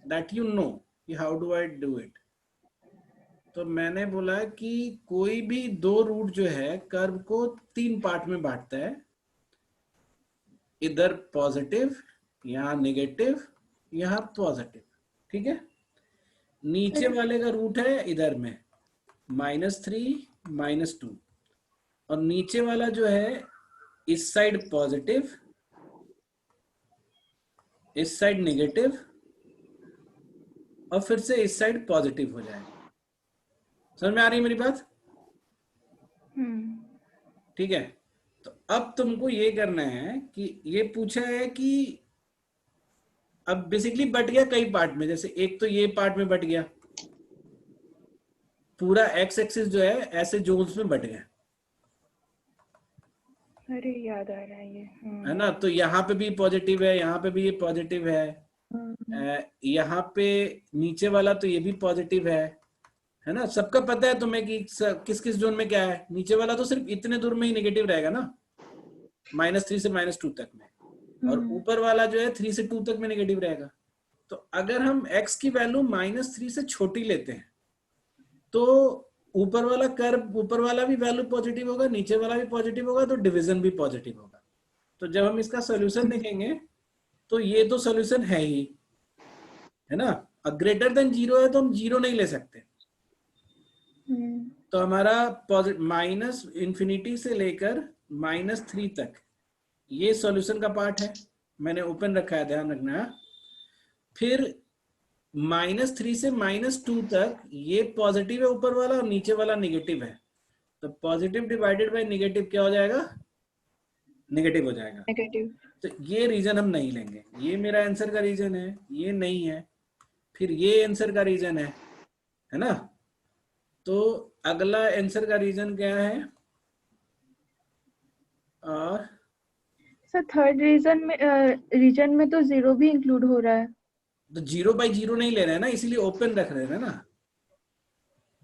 दैट यू नो कि how do I do it. तो मैंने बोला कि कोई भी दो रूट जो है कर्व को 3 पार्ट में बांटता है, इधर पॉजिटिव, यहाँ नेगेटिव, यहाँ पॉजिटिव, ठीक है। नीचे वाले का रूट है इधर में -3 - 2, और नीचे वाला जो है इस साइड पॉजिटिव, इस साइड नेगेटिव, और फिर से इस साइड पॉजिटिव हो जाएगा। समझ में आ रही है मेरी बात? ठीक है, तो अब तुमको ये करना है कि ये पूछा है कि अब बेसिकली बट गया कई पार्ट में। जैसे एक तो ये पार्ट में बट गया, पूरा एक्स एक्सिस जो है ऐसे जोन्स में बट गया, अरे याद आ रहा है ये। है ना। तो यहाँ पे भी पॉजिटिव है, यहाँ पे भी ये पॉजिटिव है, यहाँ पे नीचे वाला तो ये भी पॉजिटिव है ना। सबका पता है तुम्हें कि किस किस जोन में क्या है। नीचे वाला तो सिर्फ इतने दूर में ही नेगेटिव रहेगा ना, -3 से -2 तक में, और ऊपर वाला जो है 3 से 2 तक में नेगेटिव रहेगा। तो अगर हम x की वैल्यू -3 से छोटी लेते हैं तो ऊपर वाला कर्व, ऊपर वाला भी वैल्यू पॉजिटिव होगा, नीचे वाला भी पॉजिटिव होगा, तो डिवीजन भी पॉजिटिव होगा। तो जब हम इसका सोल्यूशन देखेंगे तो ये तो सोल्यूशन है ही, है ना। अब ग्रेटर देन 0 है तो हम 0 नहीं ले सकते। तो हमारा -∞ से लेकर -3 तक ये सॉल्यूशन का पार्ट है, मैंने ओपन रखा है, ध्यान रखना। फिर -3 से -2 तक ये पॉजिटिव है ऊपर वाला, और नीचे वाला नेगेटिव है। तो पॉजिटिव डिवाइडेड बाय नेगेटिव क्या हो जाएगा, नेगेटिव हो जाएगा। नेगेटिव। तो ये रीजन हम नहीं लेंगे, ये मेरा आंसर का रीजन है, ये नहीं है। फिर ये आंसर का रीजन है ना। तो अगला आंसर का रीजन क्या है, और सर थर्ड रीजन में तो 0 भी इंक्लूड हो रहा है। तो 0/0 नहीं ले रहे हैं ना, इसीलिए ओपन रख रहे हैं ना,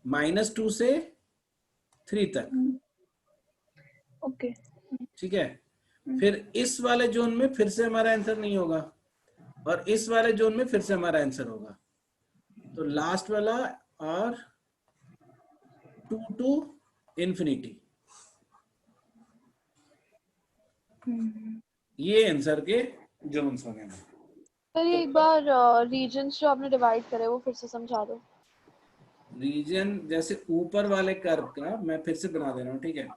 -2 से 3 तक, ओके। ठीक है। फिर इस वाले जोन में फिर से हमारा आंसर नहीं होगा, और इस वाले जोन में फिर से हमारा आंसर होगा। तो लास्ट वाला और 2 to ∞, ये आंसर के जोन्स होंगे। सर ये एक बार रीजन्स जो आपने डिवाइड करे वो फिर से समझा दो। रीजन जैसे ऊपर वाले कर्व का मैं फिर से बना दे रहा हूँ, ठीक है।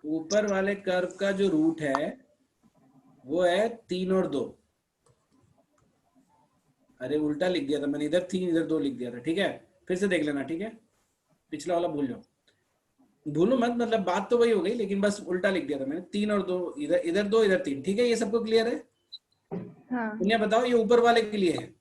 ऊपर वाले कर्व का जो रूट है वो है 3 और 2, अरे उल्टा लिख दिया था मैंने, इधर 3 इधर 2 लिख दिया था। ठीक है, फिर से देख लेना। ठीक है, पिछला वाला भूल जाओ, भूलो मत, मतलब बात तो वही हो गई, लेकिन बस उल्टा लिख दिया था मैंने। 3 और 2, इधर इधर 2 इधर 3। ठीक है, ये सबको क्लियर है? हाँ दुनिया बताओ, ये ऊपर वाले के लिए है।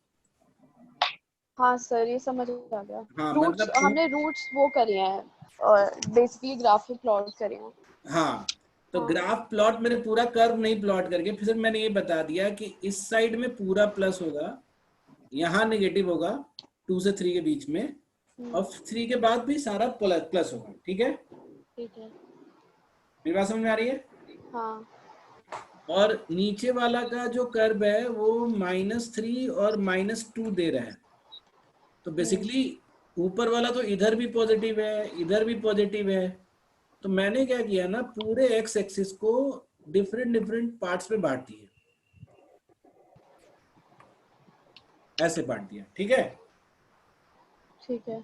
हाँ सर, ये समझ आ गया। हाँ रूट्स मतलब हमने रूट्स वो करे हैं और बेसिकली ग्राफ पे प्लॉट करे हैं। हाँ, तो हाँ। ग्राफ प्लॉट मैंने पूरा कर्व नहीं प्लॉट करके फिर मैंने ये बता दिया कि इस साइड में पूरा प्लस होगा, यहाँ नेगेटिव होगा 2 से 3 के बीच में, और 3 के बाद भी सारा प्लस होगा। ठीक है, ठीक है। मेरी बात समझ में आ रही है? हाँ और नीचे वाला का जो कर्व है वो -3 और -2 दे रहा है, तो बेसिकली ऊपर वाला तो इधर भी पॉजिटिव है, इधर भी पॉजिटिव है। तो मैंने क्या किया ना, पूरे एक्स एक्सिस को डिफरेंट डिफरेंट पार्ट्स में बांट दिए, ऐसे बांट दिया। ठीक है, ठीक है।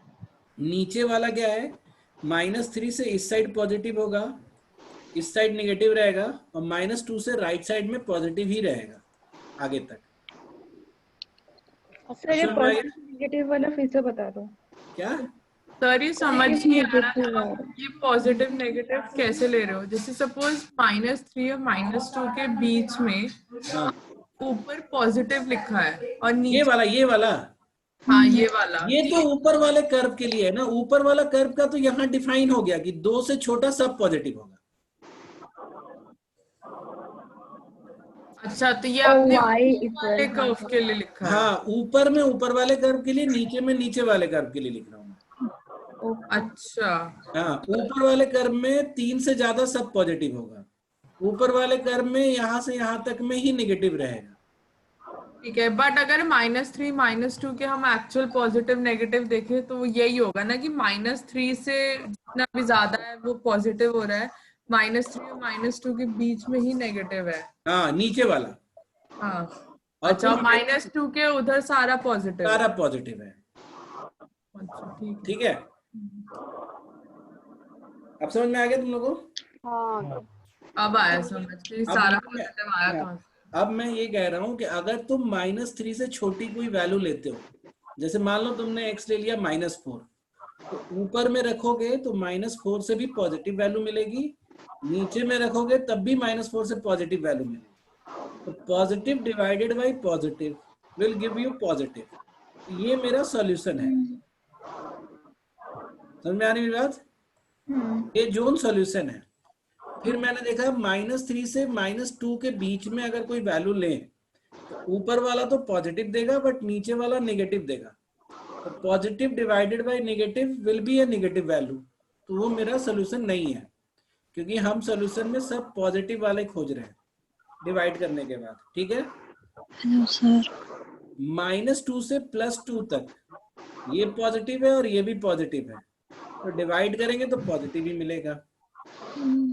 नीचे वाला क्या है, -3 से इस साइड पॉजिटिव होगा, इस साइड नेगेटिव रहेगा, और -2 से राइट साइड में पॉजिटिव ही रहेगा आगे तक। सर ये समझ में आ गया? पॉजिटिव नेगेटिव वाला फिर से बता दो। क्या? सर ये समझ नहीं आ रहा नेगेटिव है, आप ये पॉजिटिव नेगेटिव कैसे ले रहे हो? जैसे सपोज -3 और -2 के बीच में हाँ, ऊपर पॉजिटिव लिखा है और ये नीचे, वाला, ये वाला, हाँ ये वाला, ये तो ऊपर वाले कर्व के लिए है ना। ऊपर वाला कर्व का तो यहाँ डिफाइन हो गया कि 2 से छोटा सब पॉजिटिव होगा। अच्छा तो ये आपने y ऊपर वाले कर्व के लिए लिखा है। हाँ, ऊपर में ऊपर वाले कर्व के लिए, नीचे में नीचे वाले कर्व के लिए लिख रहा हूँ मैं। अच्छा हाँ, ऊपर वाले कर्व में 3 से ज्यादा सब पॉजिटिव होगा, ऊपर वाले कर्व में यहाँ से यहाँ तक में ही नेगेटिव रहेगा। ठीक है, बट अगर -3 -2 के हम एक्चुअल पॉजिटिव नेगेटिव देखें तो यही होगा ना कि -3 से जितना भी ज्यादा है वो पॉजिटिव हो रहा है, -3 और -2 के बीच में ही नेगेटिव है। हाँ, नीचे वाला। हाँ और अच्छा, -2 के उधर सारा पॉजिटिव है। सारा पॉजिटिव है। अच्छा ठीक है। ठीक है, अब समझ में आ गया तुम लोगों को? हाँ अब आया समझ कि सारा पॉजिटिव आया कहाँ से। अब मैं ये कह रहा हूँ कि अगर तुम -3 से छोटी कोई वैल्यू लेते हो, जैसे मान लो तुमने x ले लिया -4, तो ऊपर में रखोगे तो -4 से भी पॉजिटिव वैल्यू मिलेगी, नीचे में रखोगे तब भी -4 से पॉजिटिव वैल्यू मिलेगी। तो positive divided by positive will give you positive. ये मेरा सॉल्यूशन है। समझ में आ रही मेरी बात? ये जोन सॉल्यूशन है। फिर मैंने देखा -3 से -2 के बीच में अगर कोई वैल्यू लें तो ऊपर वाला तो पॉजिटिव देगा बट नीचे वाला नेगेटिव देगा, तो positive divided by negative will be A negative value. तो वो मेरा सोल्यूशन नहीं है, क्योंकि हम सोल्यूशन में सब पॉजिटिव वाले खोज रहे हैं डिवाइड करने के बाद। ठीक है, हेलो सर। -2 से +2 तक ये पॉजिटिव है और ये भी पॉजिटिव है, तो डिवाइड करेंगे तो पॉजिटिव ही मिलेगा।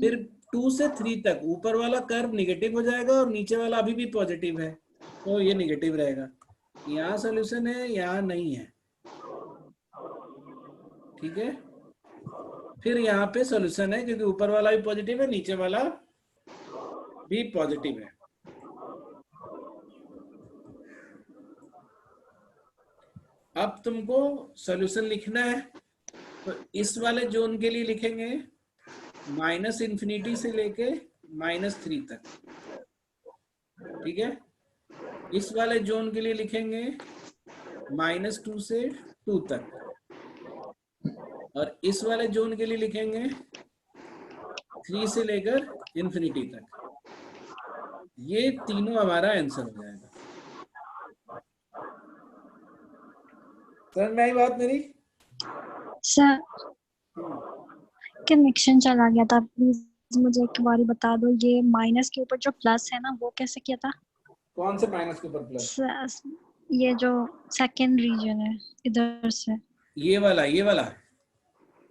फिर 2 से 3 तक ऊपर वाला कर्व नेगेटिव हो जाएगा और नीचे वाला अभी भी पॉजिटिव है, तो ये नेगेटिव रहेगा। यहाँ सॉल्यूशन है, यहाँ नहीं है। ठीक है, फिर यहाँ पे सॉल्यूशन है क्योंकि ऊपर वाला भी पॉजिटिव है, नीचे वाला भी पॉजिटिव है। अब तुमको सॉल्यूशन लिखना है, तो इस वाले जोन के लिए लिखेंगे -∞ से लेके -3 तक। ठीक है, इस वाले जोन के लिए लिखेंगे -2 से 2 तक, और इस वाले जोन के लिए लिखेंगे 3 से लेकर ∞ तक। ये तीनों हमारा आंसर हो जाएगा। समझ में आई बात मेरी? सर कनेक्शन चला गया था, प्लीज मुझे एक बार बता दो, ये माइनस के ऊपर जो प्लस है ना वो कैसे किया था? कौन से माइनस के ऊपर प्लस? ये जो सेकंड रीजन है इधर से, ये वाला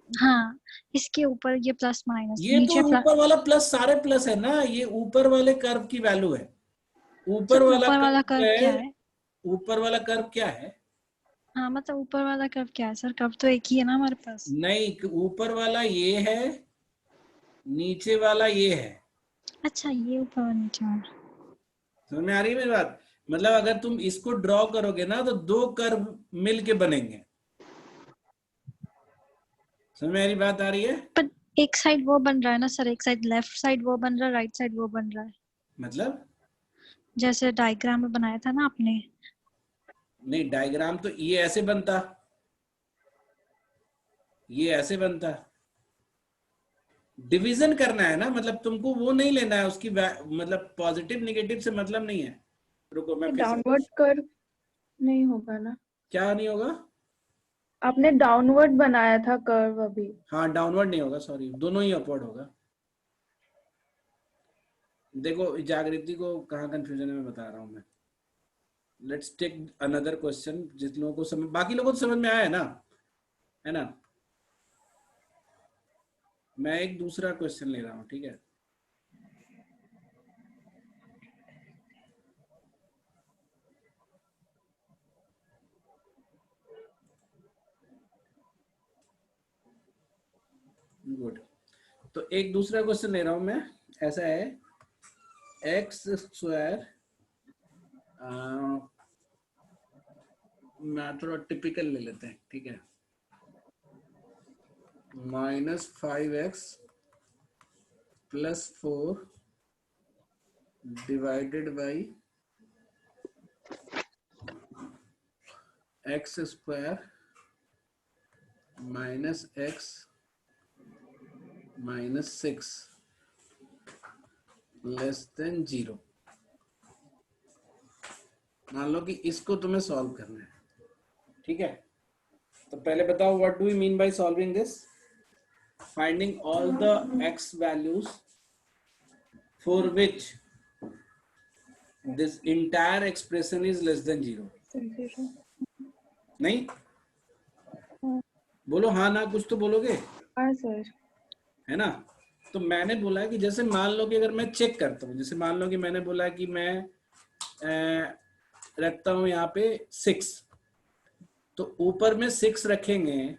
हाँ इसके ऊपर ये प्लस माइनस, ये नीचे तो ऊपर वाला प्लस सारे प्लस है ना, ये ऊपर वाले कर्व की वैल्यू है। ऊपर वाला कर्व क्या है? ऊपर वाला कर्व क्या है? हाँ मतलब ऊपर वाला कर्व क्या है सर? कर्व तो एक ही है ना हमारे पास। नहीं, ऊपर वाला ये है, नीचे वाला ये है। अच्छा ये ऊपर और नीचे वाला। समझ में आ रही है मेरी बात? मतलब अगर तुम इसको ड्रॉ करोगे ना तो दो कर्व मिल के बनेंगे। समझ में मेरी बात आ रही है? पर एक साइड वो बन रहा है ना सर, एक साइड लेफ्ट साइड वो बन रहा है, राइट साइड वो बन रहा है, मतलब जैसे डायग्राम में बनाया था ना आपने। नहीं, डायग्राम तो ये ऐसे बनता, ये ऐसे बनता। डिवीजन करना है ना, मतलब तुमको वो नहीं लेना है उसकी मतलब पॉजिटिव निगेटिव से मतलब नहीं है। रुको मैं फिर से, डाउनवर्ड कर्व नहीं होगा ना? क्या नहीं होगा? आपने डाउनवर्ड बनाया था कर्व अभी। हाँ डाउनवर्ड नहीं होगा, सॉरी, दोनों ही अपवर्ड होगा। देखो जागृति को कहाँ कंफ्यूजन है मैं बता रहा हूँ मैं। लेट्स टेक अनदर क्वेश्चन, जिस लोगों को समझ, बाकी लोगों को समझ में आया है ना? मैं एक दूसरा क्वेश्चन ले रहा हूँ, ठीक है? गुड। तो एक दूसरा क्वेश्चन ले रहा हूं मैं, ऐसा है एक्स स्क्वायर, मैं थोड़ा टिपिकल ले लेते हैं, ठीक है? -5x + 4 divided by x square -x -6 <0। मान लो कि इसको तुम्हें सॉल्व करना है, ठीक है? तो पहले बताओ what do we mean by solving this? Finding all the x values for which this entire expression is <0। नहीं बोलो हाँ ना, कुछ तो बोलोगे, हाँ सर। है ना? तो मैंने बोला कि जैसे मान लो कि अगर मैं चेक करता हूँ, जैसे मान लो कि मैंने बोला कि मैं रखता हूं यहाँ पे 6, तो ऊपर में 6 रखेंगे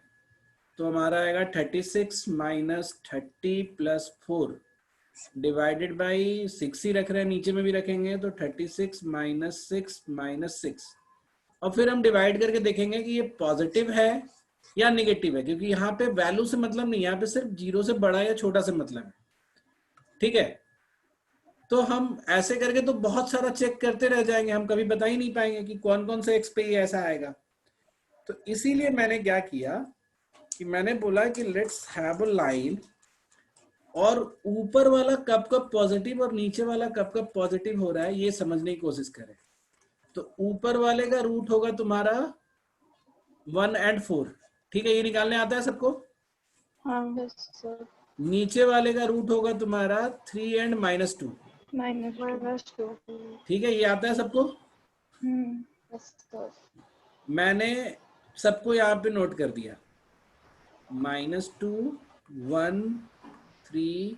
तो हमारा आएगा 36 - 30 + 4 डिवाइडेड बाई 6 ही रख रहे हैं, नीचे में भी रखेंगे तो 36 - 6 - 6, और फिर हम डिवाइड करके देखेंगे कि ये पॉजिटिव है या निगेटिव है, क्योंकि यहाँ पे वैल्यू से मतलब नहीं, यहाँ पे सिर्फ 0 से बड़ा या छोटा से मतलब है, ठीक है? तो हम ऐसे करके तो बहुत सारा चेक करते रह जाएंगे, हम कभी बता ही नहीं पाएंगे कि कौन कौन से एक्स पे ये ऐसा आएगा। तो इसीलिए मैंने क्या किया कि मैंने बोला कि लेट्स हैव अ लाइन, और ऊपर वाला कब कब पॉजिटिव और नीचे वाला कब कब पॉजिटिव हो रहा है ये समझने की कोशिश करें। तो ऊपर वाले का रूट होगा तुम्हारा 1 और 4, ठीक है? ये निकालने आता है सबको? हाँ यस सर। नीचे वाले का रूट होगा तुम्हारा 3 और -2, -2। -2। ठीक है? ये आता है सबको? Yes sir. मैंने सबको यहाँ पे नोट कर दिया, -2 1 3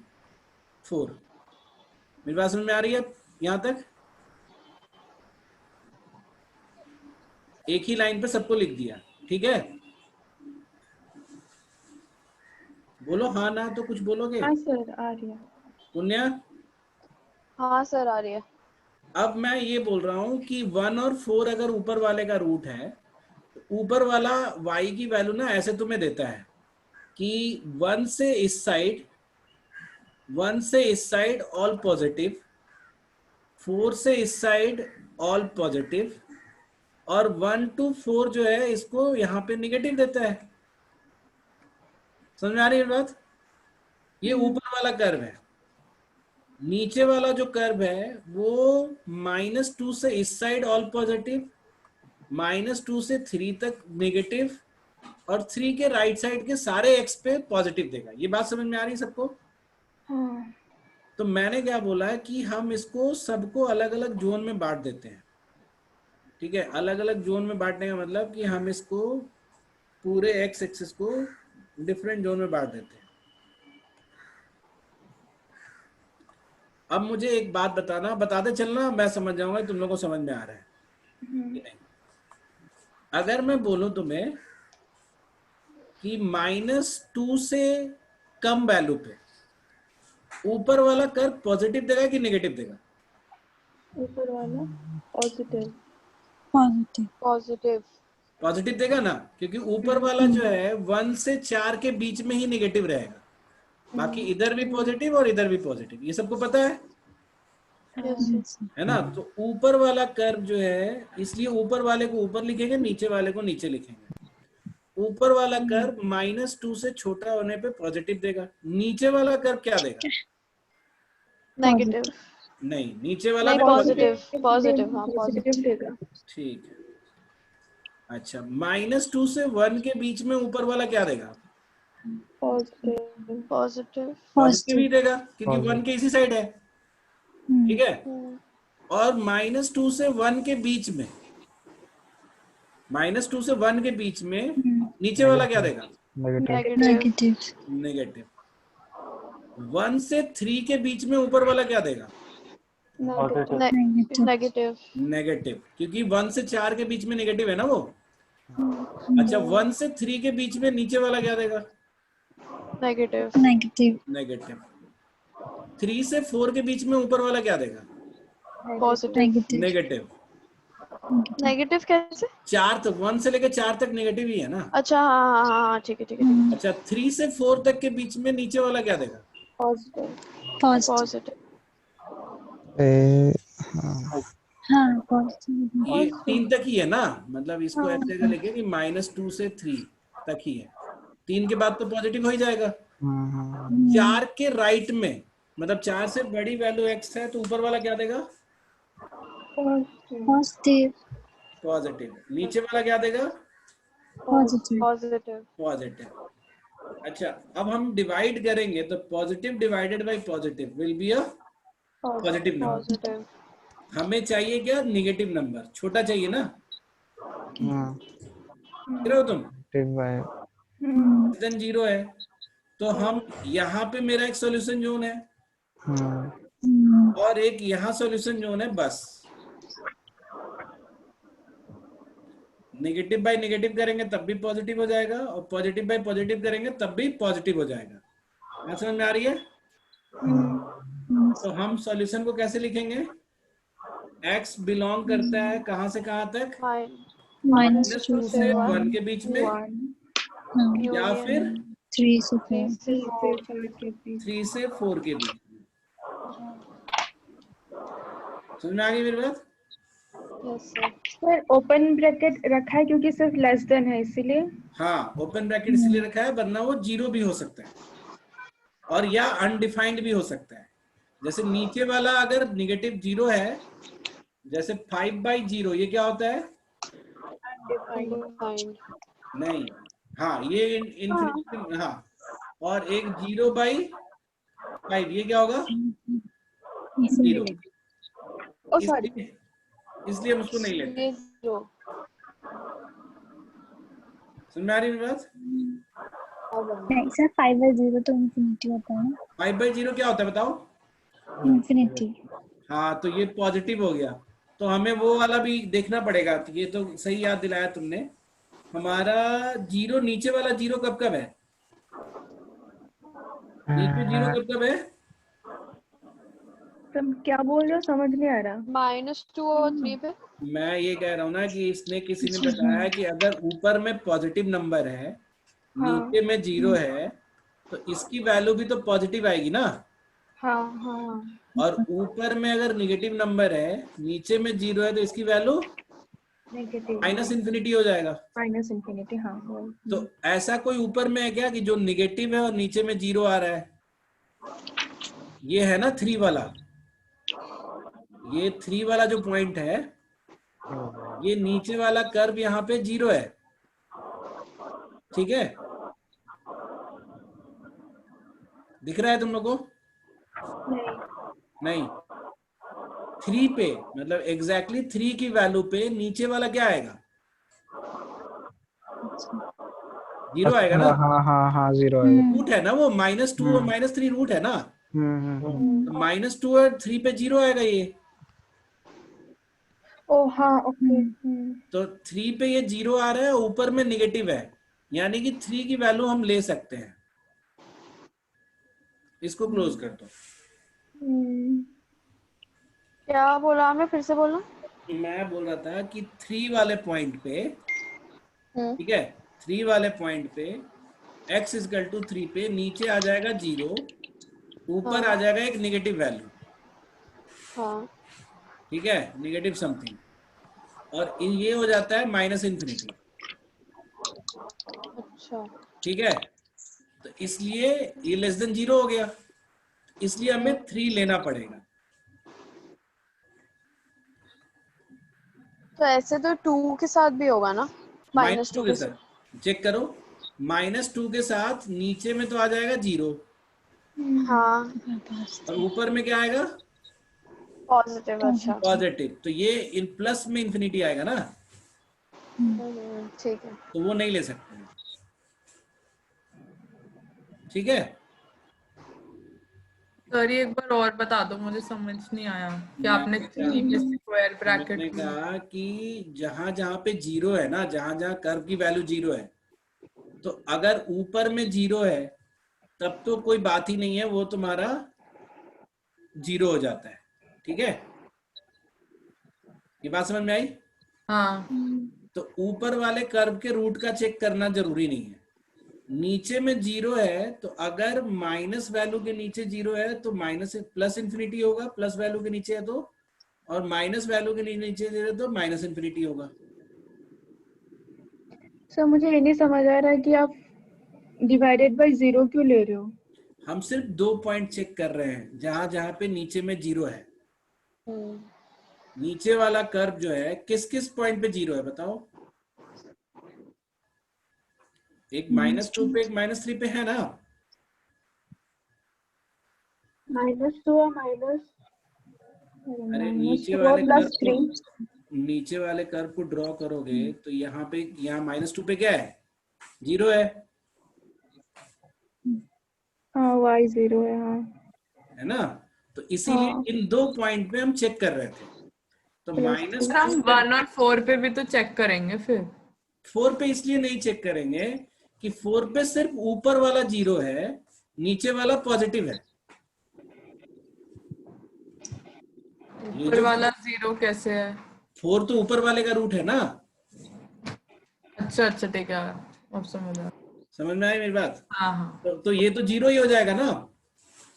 4। मेरी बात समझ में आ रही है यहाँ तक? एक ही लाइन पे सबको लिख दिया, ठीक है? बोलो हाँ ना, तो कुछ बोलोगे? हाँ सर, आ रही है। पुण्य, हाँ सर आ रही है। अब मैं ये बोल रहा हूं कि 1 और 4 अगर ऊपर वाले का रूट है, तो ऊपर वाला y की वैल्यू ना ऐसे तुम्हें देता है कि 1 से इस साइड, 1 से इस साइड ऑल पॉजिटिव, 4 से इस साइड ऑल पॉजिटिव, और 1 to 4 जो है इसको यहाँ पे निगेटिव देता है। समझ में आ रही है बात? ये ऊपर वाला कर्व है। नीचे वाला जो कर्व है वो -2 से इस साइड ऑल पॉजिटिव, -2 से 3 तक नेगेटिव, और 3 के राइट साइड के सारे एक्स पे पॉजिटिव देगा। ये बात समझ में आ रही है सबको? हाँ। तो मैंने क्या बोला है कि हम इसको सबको अलग अलग जोन में बांट देते हैं, ठीक है? अलग अलग जोन में बांटने का मतलब कि हम इसको पूरे एक्स एक्सिस को डिफरेंट जोन में बांट देते हैं। अब मुझे एक बात बताना, बताते चलना, मैं समझ जाऊंगा तुम लोगों को समझ में आ रहा है कि नहीं। अगर मैं बोलूं तुम्हें कि -2 से कम वैल्यू पे ऊपर वाला कर्व पॉजिटिव देगा कि नेगेटिव देगा? ऊपर वाला पॉजिटिव। पॉजिटिव। पॉजिटिव। पॉजिटिव देगा ना, क्योंकि ऊपर वाला जो है 1 से 4 के बीच में ही नेगेटिव रहेगा, बाकी इधर भी पॉजिटिव और इधर भी पॉजिटिव, ये सबको पता है यस। है ना। तो ऊपर वाला कर्व जो है, इसलिए ऊपर वाले को ऊपर लिखेंगे, नीचे वाले को नीचे लिखेंगे। ऊपर वाला कर्व -2 से छोटा होने पे पॉजिटिव देगा, नीचे वाला कर्व क्या देगा? नेगेटिव। नहीं, नीचे वाला नहीं, भी पॉजिटिव। पॉजिटिव। पॉजिटिव, हाँ पॉजिटिव पॉजिटिव। देगा। ठीक है, अच्छा -2 से 1 के बीच में ऊपर वाला क्या देगा? पॉजिटिव। पॉजिटिव। पॉजिटिव ही पॉजिटिव। देगा, क्योंकि 1 के इसी साइड है, ठीक है। और -2 से 1 के बीच में, -2 से 1 के बीच में नीचे वाला क्या देगा? नेगेटिव। नेगेटिव। नेगेटिव। 1 से 3 के बीच में ऊपर वाला क्या देगा? पॉजिटिव। नेगेटिव। नेगेटिव। नेगेटिव, क्योंकि 1 से 4 के बीच में नेगेटिव है ना वो। अच्छा, 1 से 3 के बीच में नीचे वाला क्या देगा? नेगेटिव। नेगेटिव। नेगेटिव। 3 से 4 के बीच में ऊपर वाला क्या देगा? पॉजिटिव। नेगेटिव। नेगेटिव। नेगेटिव कैसे? 4 तक, 1 से लेकर 4 तक नेगेटिव ही है ना। अच्छा, हाँ हाँ हाँ, ठीक है ठीक है। अच्छा, 3 से 4 तक के बीच में नीचे वाला क्या देगा? पॉजिटिव। पॉजिटिव। पॉजिटिव। हाँ पॉजिटिव। ये 3 तक ही है ना, मतलब इसको ऐसे अगर लिखे कि -2 से 3 तक ही है, 3 के बाद तो पॉजिटिव हो ही जाएगा। 4 के राइट में, मतलब 4 से बड़ी वैल्यू x है, तो ऊपर वाला क्या देगा? पॉजिटिव। पॉजिटिव। नीचे वाला क्या देगा? पॉजिटिव। पॉजिटिव। पॉजिटिव। अच्छा, अब हम डिवाइड करेंगे तो positive divided by positive will be a positive number. Positive. हमें चाहिए क्या? निगेटिव नंबर, छोटा चाहिए ना, देख रहे हो तुम, देन 0 है। तो हम यहाँ पे मेरा एक सॉल्यूशन जोन है और एक यहाँ सॉल्यूशन जोन है, बस। नेगेटिव बाय नेगेटिव करेंगे तब भी पॉजिटिव हो जाएगा, और पॉजिटिव बाय पॉजिटिव करेंगे तब भी पॉजिटिव हो जाएगा। बात समझ में आ रही है? तो हम सॉल्यूशन को कैसे लिखेंगे? x बिलोंग करता है कहां से कहां तक? -2 से 1 के बीच में, या फिर 3 से 4। 3 से 4 के बीच में। समझ में आ गई मेरी बात? सर ओपन ब्रैकेट रखा है क्योंकि सिर्फ लेस देन है इसीलिए। हाँ, ओपन ब्रैकेट इसलिए रखा है, वरना वो 0 भी हो सकता है और या अनडिफाइंड भी हो सकता है। जैसे नीचे वाला अगर नेगेटिव 0 है, जैसे 5/0, ये क्या होता है? अनडिफाइंड। नहीं, हाँ ये इन्फिनिटी, हाँ। और एक 0/5, ये क्या होगा? 0। ओ सॉरी। इसलिए हम उसको नहीं लेते। ये 0। समझ में आ रही है मेरी बात? नहीं सर 5/0 तो इंफिनिटी होता है ना। 5/0 क्या होता है बताओ? इंफिनिटी। हाँ, तो ये पॉजिटिव हो गया, तो हमें वो वाला भी देखना पड़ेगा। तो ये तो सही याद दिलाया तुमने। हमारा 0, नीचे वाला 0 कब कब है? नीचे 0 कब कब है? तुम क्या बोल रहे हो समझ नहीं आ रहा। -2 और 3 पे। मैं ये कह रहा हूँ ना कि इसने किसी ने बताया कि अगर ऊपर में पॉजिटिव नंबर है, नीचे में 0 है, तो इसकी वैल्यू भी तो पॉजिटिव आएगी ना। हाँ हाँ। और ऊपर में अगर नेगेटिव नंबर है, नीचे में 0 है, तो इसकी वैल्यू नेगेटिव -इन्फिनिटी हो जाएगा। -इन्फिनिटी। हाँ तो ऐसा कोई ऊपर में है क्या कि जो नेगेटिव है और नीचे में 0 आ रहा है? ये है ना 3 वाला, ये 3 वाला जो पॉइंट है, ये नीचे वाला कर्व यहाँ पे 0 है, ठीक है। दिख रहा है तुम लोग को? नहीं। 3 पे, मतलब एग्जैक्टली 3 की वैल्यू पे नीचे वाला क्या आएगा? 0 आएगा ना। हाँ 0 है। रूट है ना वो, -2 और -3 रूट है ना। तो -2 और 3 पे 0 आएगा ये। ओ हाँ ओके। तो 3 पे ये 0 आ रहा है, ऊपर में नेगेटिव है, यानी कि 3 की वैल्यू हम ले सकते हैं। इसको क्लोज कर दो। क्या बोला आपने, फिर से बोलना। मैं बोल रहा था कि 3 वाले पॉइंट पे, हम्म। ठीक है, 3 वाले पॉइंट पे x इजकल टू 3 पे नीचे आ जाएगा 0, ऊपर आ हाँ जाएगा एक नेगेटिव वैल्यू, हाँ ठीक है, नेगेटिव समथिंग, और ये हो जाता है माइनस इन्फिनिटी, अच्छा। ठीक है। तो इसलिए ये लेस देन 0 हो गया, इसलिए हमें 3 लेना पड़ेगा। तो ऐसे तो 2 के साथ भी होगा ना, माइनस टू -2 के के साथ। साथ चेक करो, -2 के साथ नीचे में तो आ जाएगा 0, हाँ और ऊपर में क्या आएगा, पॉजिटिव। अच्छा। पॉजिटिव, तो ये इन प्लस में इन्फिनिटी आएगा ना, ठीक है। तो वो नहीं ले सकते हैं, ठीक है। सर ये एक बार और बता दो, मुझे समझ नहीं आया कि आपने मैंने 3 में कहा स्क्वायर ब्रैकेट मैंने कहा कि जहां जहां पे 0 है ना, जहां जहां कर्व की वैल्यू 0 है, तो अगर ऊपर में 0 है तब तो कोई बात ही नहीं है, वो तुम्हारा 0 हो जाता है, ठीक है। ये बात समझ में आई। हाँ। तो ऊपर वाले कर्व के रूट का चेक करना जरूरी नहीं है, नीचे में 0 है तो अगर माइनस वैल्यू के नीचे 0 है तो माइनस प्लस इन्फिनिटी होगा, प्लस वैल्यू के नीचे है तो, और माइनस वैल्यू के नीचे 0 है तो माइनस इन्फिनिटी होगा। सर मुझे ये नहीं समझ आ रहा है कि आप डिवाइडेड बाय 0 क्यों ले रहे हो? हम सिर्फ 2 पॉइंट चेक कर रहे हैं, जहां जहां पे नीचे में 0 है। नीचे वाला कर्व जो है किस किस पॉइंट पे 0 है बताओ। एक -2 पे, एक -3 पे है ना। -2 और माइनस अरे -2 और +3। नीचे वाले कर्व को ड्रॉ करोगे तो यहाँ पे, यहाँ -2 पे क्या है, 0 है, हाँ y 0 है। हाँ है ना। तो इसीलिए हाँ इन 2 पॉइंट पे हम चेक कर रहे थे, तो +3। सर हम -2 पे, 1 और 4 पे भी तो चेक करेंगे फिर। 4 पे इसलिए नहीं चेक करेंगे कि 4 पे सिर्फ ऊपर वाला 0 है, नीचे वाला पॉजिटिव है। ये ऊपर जो वाला 0 कैसे है? 4 तो ऊपर वाले का रूट है ना। अच्छा अच्छा ठीक है, अब समझ आया। समझ में आई मेरी बात। हाँ हाँ। तो ये तो 0 ही हो जाएगा ना,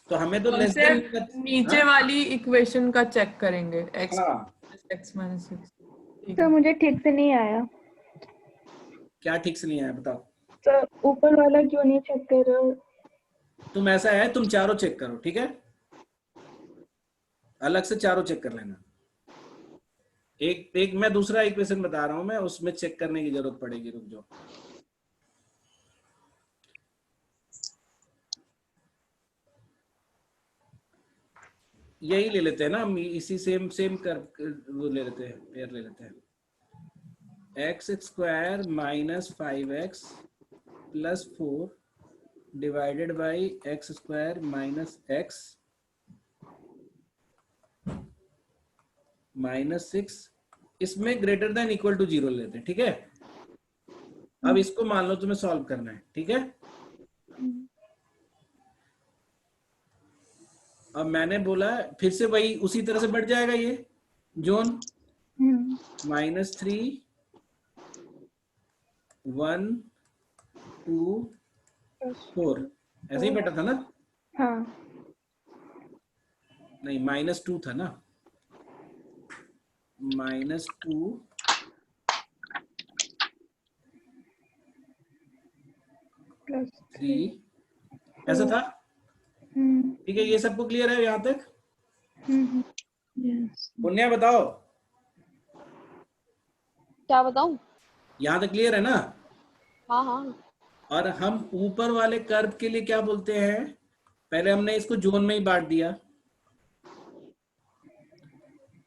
तो हमें तो हम लेस देन, सिर्फ नीचे वाली इक्वेशन का चेक करेंगे, x हाँ x माइनस 6। ठीक सर है। मुझे ठीक से नहीं आया। क्या ठीक से नहीं आया बताओ। सर ऊपर वाला क्यों नहीं चेक कर रहे हो? तुम ऐसा है, तुम चारों चेक करो, ठीक है, अलग से चारों चेक कर लेना। एक एक मैं दूसरा इक्वेशन बता रहा हूं, मैं उसमें चेक करने की जरूरत पड़ेगी, रुक जाओ। यही ले लेते हैं ना हम, इसी सेम सेम कर वो ले लेते हैं, पेयर ले लेते हैं। x² - 5x + 4 divided by x² - x -6, इसमें ग्रेटर देन इक्वल टू 0 लेते हैं, ठीक है। अब इसको मान लो तुम्हें सॉल्व करना है, ठीक है। अब मैंने बोला फिर से वही उसी तरह से बढ़ जाएगा ये जोन, -3 1 2 4 ऐसे ही बैठा था ना। हाँ नहीं -2 था ना, -2 3 ऐसा था, ठीक है। ये सबको क्लियर है यहाँ तक। पुण्या बताओ, क्या बताऊं? यहाँ तक क्लियर है ना। हाँ हाँ। और हम ऊपर वाले कर्व के लिए क्या बोलते हैं, पहले हमने इसको जोन में ही बांट दिया।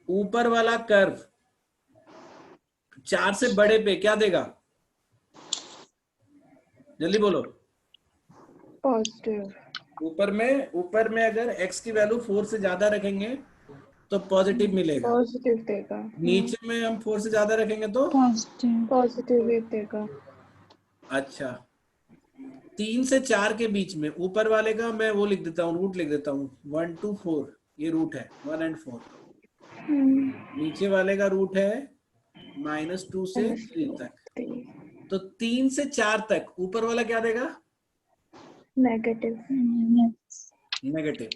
ऊपर वाला कर्व 4 से बड़े पे क्या देगा, जल्दी बोलो। पॉजिटिव। ऊपर में अगर x की वैल्यू 4 से ज्यादा रखेंगे तो पॉजिटिव मिलेगा, पॉजिटिव देगा। नीचे में हम 4 से ज्यादा रखेंगे तो पॉजिटिव ही देगा। अच्छा, 3 से 4 के बीच में ऊपर वाले का मैं वो लिख देता हूँ, रूट लिख देता हूँ, 1 2 4, ये रूट है 1 और 4। नीचे वाले का रूट है -2 से 3 तक। तो 3 से 4 तक ऊपर वाला क्या देगा? नेगेटिव। नेगेटिव।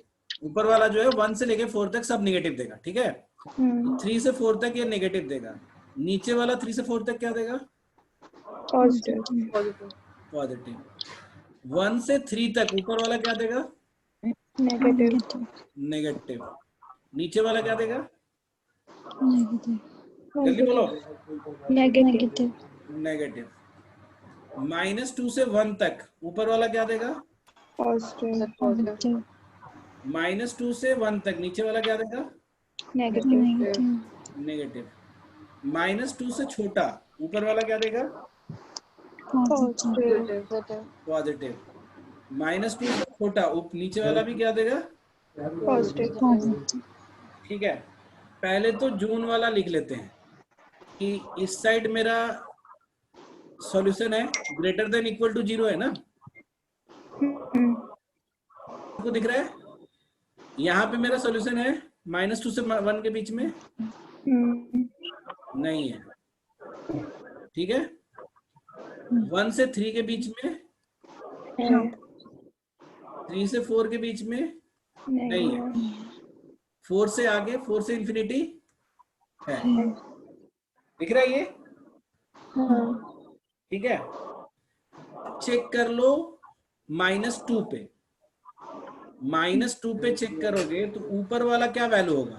ऊपर वाला जो है 1 से लेके 4 तक सब नेगेटिव देगा, ठीक है। 3 से 4 तक ये नेगेटिव देगा। नीचे वाला 3 से 4 तक क्या देगा? पॉजिटिव। पॉजिटिव। 1 से 3 तक ऊपर वाला क्या देगा? नेगेटिव। नेगेटिव। नीचे वाला क्या देगा? नेगेटिव। जल्दी बोलो। नेगेटिव। नेगेटिव। -2 से 1 तक ऊपर वाला क्या देगा? पॉजिटिव। पॉजिटिव। -2 से 1 तक नीचे वाला क्या देगा? नेगेटिव। नेगेटिव। -2 से छोटा ऊपर वाला क्या देगा? पॉजिटिव। पॉजिटिव। -2 से छोटा नीचे वाला भी क्या देगा? पॉजिटिव। ठीक है। पहले तो जून वाला लिख लेते हैं कि इस साइड मेरा सॉल्यूशन है ग्रेटर देन इक्वल टू 0 है ना, आपको दिख रहा है? यहाँ पे मेरा सॉल्यूशन है -2 से 1 के बीच में नहीं है, ठीक है। 1 से 3 के बीच में, 3 से 4 के बीच में नहीं है, 4 से आगे, 4 से इंफिनिटी है। दिख रहा है ये? ठीक है। चेक कर लो -2 पे। -2 पे चेक करोगे तो ऊपर वाला क्या वैल्यू होगा?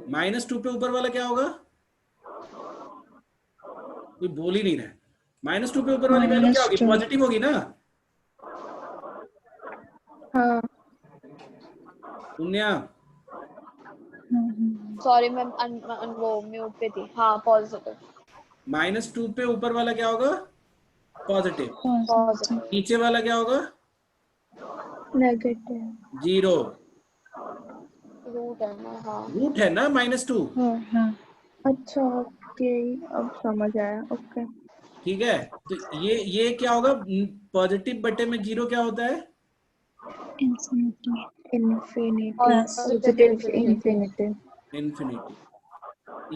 -2 पे ऊपर वाला क्या होगा? कोई बोल ही नहीं रहा है। -2 पे ऊपर वाली वैल्यू क्या होगी? पॉजिटिव होगी ना? हाँ। पुण्या, सॉरी मैं वो म्यूट पे थी। हाँ पॉजिटिव। -2 पे ऊपर वाला क्या होगा? पॉजिटिव। पॉजिटिव। नीचे वाला क्या होगा? नेगेटिव। 0। रूट है ना? हाँ रूट है ना -2। अच्छा ओके, अब समझ आया। ओके। ठीक है। तो ये क्या होगा? पॉजिटिव बटे में 0 क्या होता है? Infinity. Yes. Positive infinity. Infinity.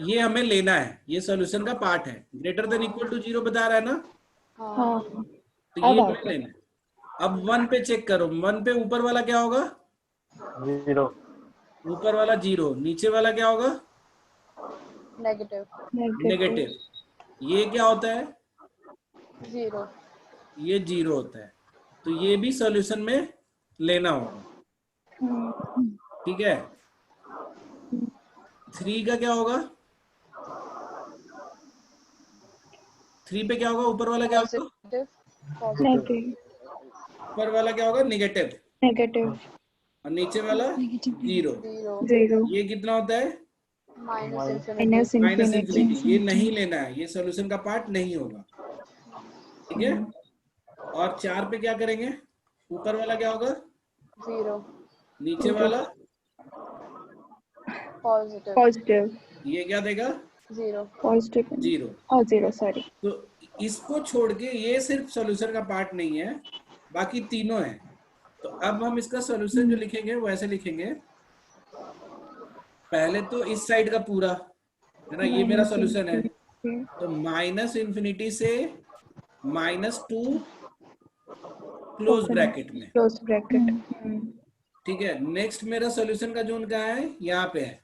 ये हमें लेना है, ये सॉल्यूशन का पार्ट है। ग्रेटर देन इक्वल टू 0 बता रहा है ना, हाँ। तो ये हमें लेना है। अब 1 पे चेक करो। 1 पे ऊपर वाला क्या होगा? 0। ऊपर वाला 0। नीचे वाला क्या होगा? नेगेटिव। नेगेटिव। ये क्या होता है? 0। ये 0 होता है। तो ये भी सॉल्यूशन में लेना होगा, ठीक है। 3 का क्या होगा? 3 पे क्या होगा? ऊपर वाला क्या होगा? पॉजिटिव। ऊपर वाला क्या होगा? नेगेटिव। नेगेटिव। और नीचे वाला 0। 0। ये कितना होता है? Minus -infinity. इन्फिनिटी। ये नहीं लेना है, ये सॉल्यूशन का पार्ट नहीं होगा, ठीक है। और 4 पे क्या करेंगे? ऊपर वाला क्या होगा? 0। नीचे वाला पॉजिटिव। ये क्या देगा? 0। पॉजिटिव। 0। और 0 सॉरी। तो इसको छोड़ के ये सिर्फ सॉल्यूशन का पार्ट नहीं है, बाकी तीनों है। तो अब हम इसका सॉल्यूशन जो लिखेंगे वो ऐसे लिखेंगे। पहले तो इस साइड का पूरा है ना, ये मेरा सॉल्यूशन है। तो -इन्फिनिटी से -2 क्लोज ब्रैकेट में, क्लोज ब्रैकेट। ठीक है। नेक्स्ट मेरा सॉल्यूशन का जोन कहाँ है? यहाँ पे है।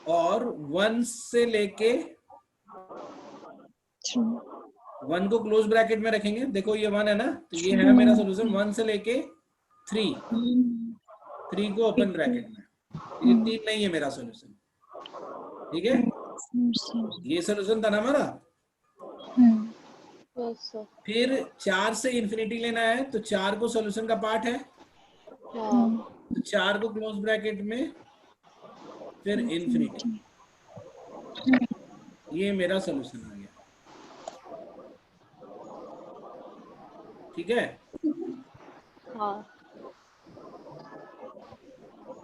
और 1 से लेके 1 को क्लोज ब्रैकेट में रखेंगे। देखो ये 1 है ना, तो ये है मेरा सॉल्यूशन। 1 से लेके 3 को ओपन ब्रैकेट में। ये 3 नहीं है मेरा सॉल्यूशन, ठीक है। ये सॉल्यूशन था ना हमारा। फिर 4 से इंफिनिटी लेना है, तो 4 को सॉल्यूशन का पार्ट है, तो 4 को क्लोज ब्रैकेट में, फिर इंफिनिटी। ये मेरा सॉल्यूशन आ गया, ठीक है। हाँ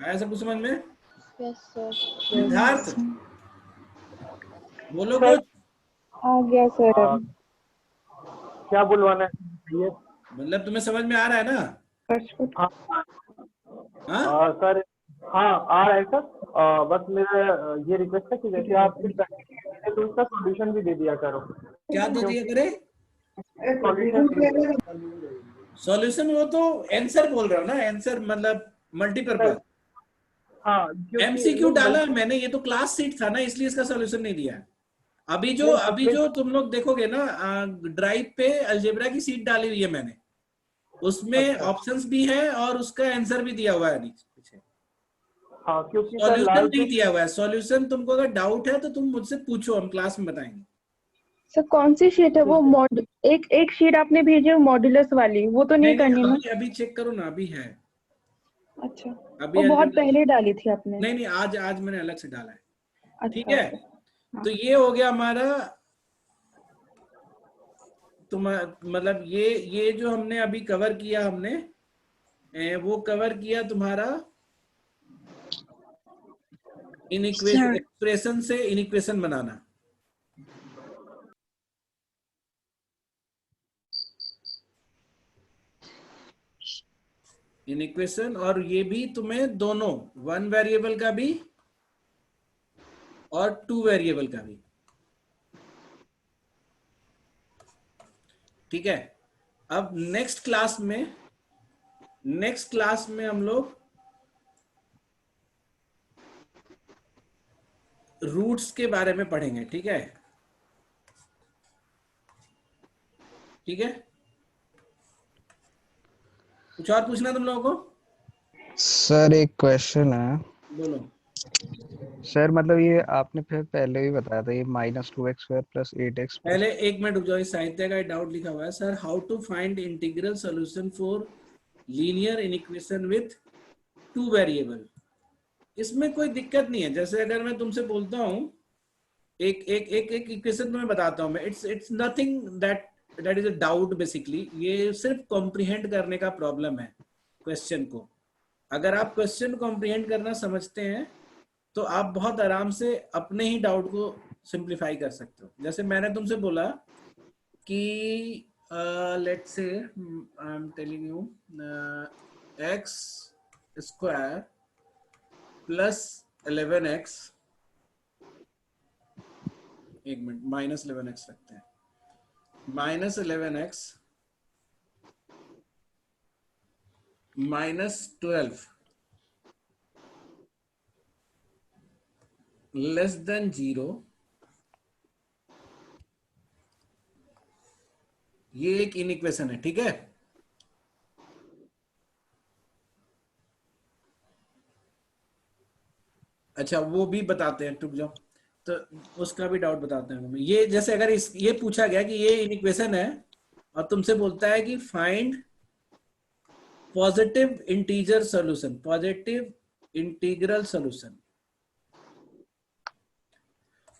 आया सब कुछ समझ में? Yes sir. सिद्धार्थ बोलो कुछ। आ गया सर। क्या बुलवाना है? मतलब तुम्हें समझ में आ रहा है ना? हाँ सर हाँ आ रहा है सर। बस मेरा ये रिक्वेस्ट है कि जैसे आप फिर तो उसका सॉल्यूशन भी दे दिया करो। क्या दे दिया करे? सॉल्यूशन वो तो आंसर बोल रहे हो ना, आंसर मतलब मल्टीपर्पज। हाँ एमसीक्यू डाला है मैंने, ये तो क्लास सीट था ना, इसलिए इसका सॉल्यूशन नहीं दिया। अभी जो तुम लोग देखोगे ना ड्राइव पे अलजेब्रा की सीट डाली हुई है मैंने, उसमें ऑप्शंस भी है और उसका आंसर भी दिया हुआ है नीचे। हाँ क्योंकि सर सॉल्यूशन नहीं दिया हुआ है। सॉल्यूशन तुमको अगर डाउट है तो तुम मुझसे पूछो, हम क्लास में बताएंगे। सर कौन सी शीट है वो? एक शीट आपने भेजी है मॉड्यूलस वाली, वो तो नहीं करनी ना? अभी चेक करो ना, अभी है। अच्छा, अभी वो बहुत पहले डाली थी आपने। नहीं, आज मैंने अलग से डाला है। ठीक अच्छा, है, तो ये हो गया हमारा। मतलब ये जो हमने अभी कवर किया, हमने वो कवर किया तुम्हारा Sir, एक्सप्रेशन से इनइक्वेशन बनाना। इनइक्वेशन, और ये भी तुम्हें दोनों, वन वेरिएबल का भी और टू वेरिएबल का भी। ठीक है, अब नेक्स्ट क्लास में हम लोग रूट्स के बारे में पढ़ेंगे। ठीक है, ठीक है। कुछ और पूछना तुम लोगों को? सर एक क्वेश्चन है। बोलो। सर मतलब ये आपने फिर पहले भी बताया था, ये -2x² + 8x। पहले एक मिनट रुक जाओ, इस साहित्य का डाउट लिखा हुआ है sir, how to find integral solution for linear inequation with two variable. इसमें कोई दिक्कत नहीं है। जैसे अगर मैं तुमसे बोलता हूं एक इक्वेशन तुम्हें बताता हूं मैं, it's nothing that is a doubt basically. ये सिर्फ कॉम्प्रिहेंड करने का प्रॉब्लम है क्वेश्चन को। अगर आप क्वेश्चन कॉम्प्रिहेंड करना समझते हैं तो आप बहुत आराम से अपने ही डाउट को सिंप्लीफाई कर सकते हो। जैसे मैंने तुमसे बोला कि let's say I am telling you x² + 11x, एक मिनट, -11x रखते हैं, -11x -12 <0, ये एक इनइक्वेशन है। ठीक है, अच्छा वो भी बताते हैं, रुक जाओ, तो उसका भी डाउट बताते हैं। ये जैसे अगर ये पूछा गया कि ये इनइक्वेशन है और तुमसे बोलता है कि find positive integer solution, positive integral solution,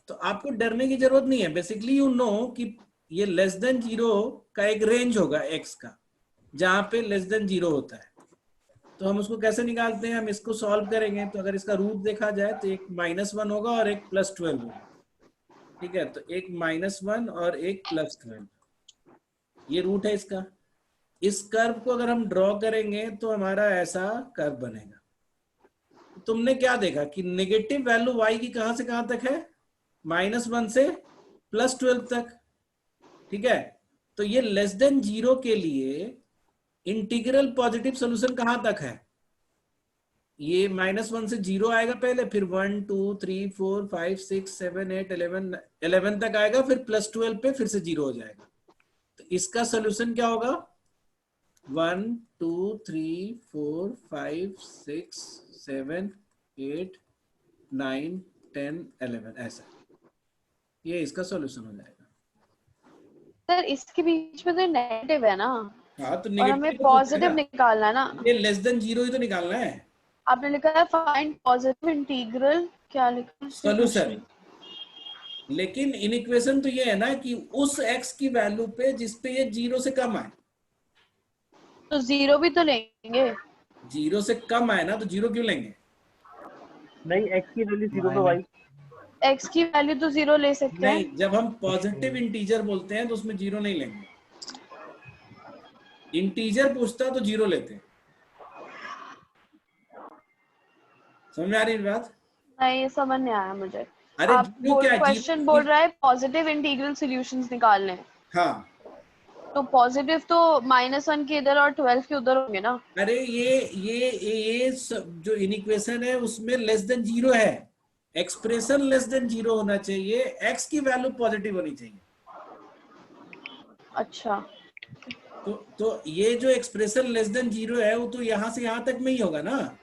तो आपको डरने की जरूरत नहीं है। बेसिकली यू नो कि ये <0 का एक रेंज होगा x का, जहां पे <0 होता है। तो हम उसको कैसे निकालते हैं? हम इसको सॉल्व करेंगे तो अगर इसका रूट देखा जाए तो एक -1 होगा और एक +12 होगा। ठीक है, तो एक -1 और एक +12, ये रूट है इसका। इस कर्व को अगर हम ड्रॉ करेंगे तो हमारा ऐसा कर्व बनेगा। तो तुमने क्या देखा कि नेगेटिव वैल्यू y की कहां से कहां तक है? -1 से +12 तक। ठीक है, तो ये <0 के लिए इंटीग्रल पॉजिटिव सोल्यूशन कहां तक है? ये -1 से 0 आएगा पहले, फिर 1 2 3 4 5 6 7 8 11 तक आएगा, फिर +12 पे फिर से 0 हो जाएगा। तो इसका सोल्यूशन क्या होगा? 1 2 3 4 5 6 7 8 9 10 11, ऐसा। ये इसका सोल्यूशन हो जाएगा। सर इसके बीच में तो नेगेटिव है ना, हाँ, तो और हमें पॉजिटिव निकालना है ना। ये <0 ही तो निकालना है। आपने लिखा है फाइंड पॉजिटिव इंटीग्रल, क्या लिखा है सोल्यूशन। लेकिन इनइक्वेशन तो ये है ना कि उस x की वैल्यू पे जिसपे ये 0 से कम आए। तो 0 भी तो लेंगे। 0 से कम आए ना, तो 0 क्यों लेंगे? नहीं, x की वैल्यू 0 पे y। x की वैल्यू तो 0 ले सकते हैं। नहीं, जब हम पॉजिटिव इंटीजर बोलते हैं तो उसमें 0 नहीं लेंगे। इंटीजर पूछता तो 0 लेते हैं। समझ में आ रही है बात? नहीं, ये समझ नहीं आया मुझे। अरे आप जीरो क्या है? क्वेश्चन बोल रहा है पॉजिटिव इंटीग्रल सॉल्यूशंस निकालने हैं, हाँ, तो पॉजिटिव तो -1 के इधर और 12 के उधर होंगे ना। अरे ये जो इनइक्वेशन है उसमें लेस देन जीरो है, एक्सप्रेशन लेस देन जीरो होना चाहिए, एक्स की वैल्यू पॉजिटिव होनी चाहिए। अच्छा, तो ये जो एक्सप्रेशन लेस देन जीरो है वो तो यहाँ से यहाँ तक में ही होगा ना,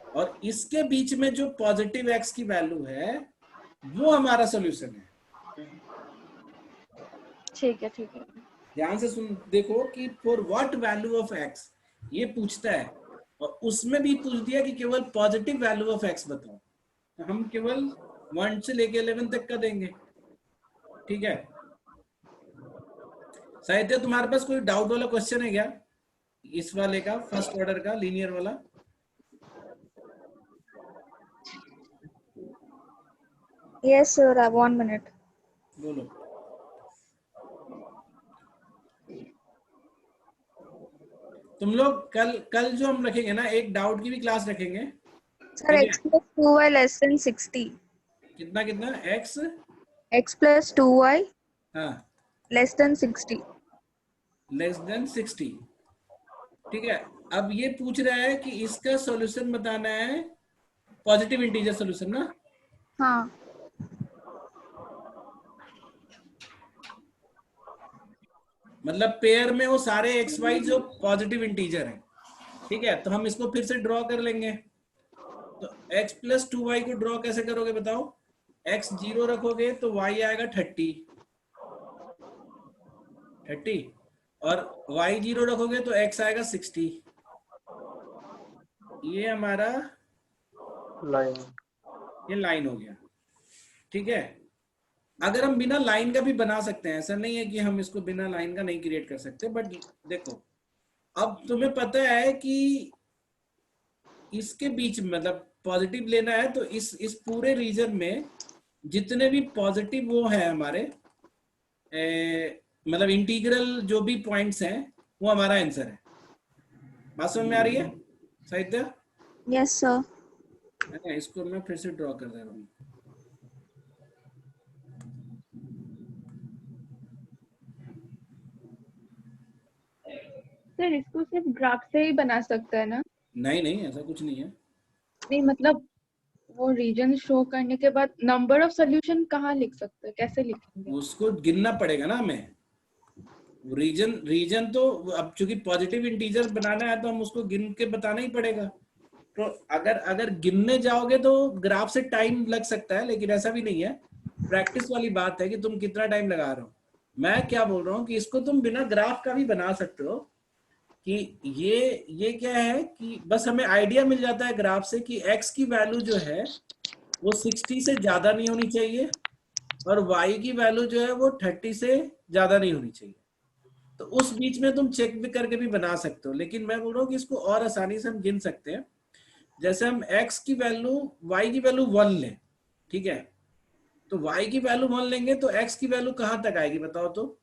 और इसके बीच में जो पॉजिटिव एक्स की वैल्यू है वो हमारा सॉल्यूशन है। ठीक है ठीक है। ध्यान से सुन, देखो कि for what value of x ये पूछता है, और उसमें भी पूछ दिया कि केवल पॉजिटिव वैल्यू ऑफ एक्स बताओ, तो हम केवल 1 से लेके 11 तक का देंगे। ठीक है, साहित्य तुम्हारे पास कोई डाउट वाला क्वेश्चन है क्या इस वाले का, फर्स्ट ऑर्डर का लीनियर वाला? Yes, sir. 1 minute. बोलो। तुम लोग कल जो हम रखेंगे ना, एक डाउट की भी क्लास रखेंगे। Sir, x plus 2y less than 60. कितना कितना x? X plus 2y हाँ, less than 60. Less than 60। ठीक है, अब ये पूछ रहा है कि इसका सॉल्यूशन बताना है, पॉजिटिव इंटीजर सॉल्यूशन ना। हाँ. मतलब पेयर में वो सारे एक्स वाई जो पॉजिटिव इंटीजर हैं। ठीक है, तो हम इसको फिर से ड्रॉ कर लेंगे। तो x प्लस 2y को ड्रॉ कैसे करोगे बताओ? x 0 रखोगे तो y आएगा 30, और y 0 रखोगे तो x आएगा 60। ये हमारा लाइन, ये लाइन हो गया। ठीक है, अगर हम बिना लाइन का भी बना सकते हैं, ऐसा नहीं है कि हम इसको बिना लाइन का नहीं क्रिएट कर सकते, बट देखो अब तुम्हें पता है कि इसके बीच में मतलब पॉजिटिव लेना है, तो इस पूरे रीजन में जितने भी पॉजिटिव वो है हमारे मतलब इंटीग्रल जो भी पॉइंट्स हैं वो हमारा आंसर है। बात समझ में आ रही है साहित्य? Yes, sir. इसको मैं फिर से ड्रॉ कर दे रहा हूँ। सर इसको सिर्फ ग्राफ से ही बना सकता है ना? नहीं नहीं, ऐसा कुछ नहीं है। नहीं मतलब वो रीजन शो करने के बाद नंबर ऑफ सॉल्यूशन कहाँ लिख सकते हैं, कैसे लिखेंगे? उसको गिनना पड़ेगा ना हमें। रीजन तो अब चूंकि पॉजिटिव इंटीजर बनाना है तो हम उसको गिन के बताना ही पड़ेगा। तो अगर गिनने जाओगे तो ग्राफ से टाइम लग सकता है, लेकिन ऐसा भी नहीं है। प्रैक्टिस वाली बात है कि तुम कितना टाइम लगा रहे हो। मैं क्या बोल रहा हूँ कि इसको तुम बिना ग्राफ का भी बना सकते हो, कि ये क्या है कि बस हमें आइडिया मिल जाता है ग्राफ से कि x की वैल्यू जो है वो 60 से ज्यादा नहीं होनी चाहिए, और y की वैल्यू जो है वो 30 से ज्यादा नहीं होनी चाहिए। तो उस बीच में तुम चेक भी करके भी बना सकते हो, लेकिन मैं बोल रहा हूँ कि इसको और आसानी से हम गिन सकते हैं। जैसे हम x की वैल्यू y की वैल्यू 1 लें, ठीक है, तो y की वैल्यू 1 लेंगे तो x की वैल्यू कहाँ तक आएगी बताओ? तो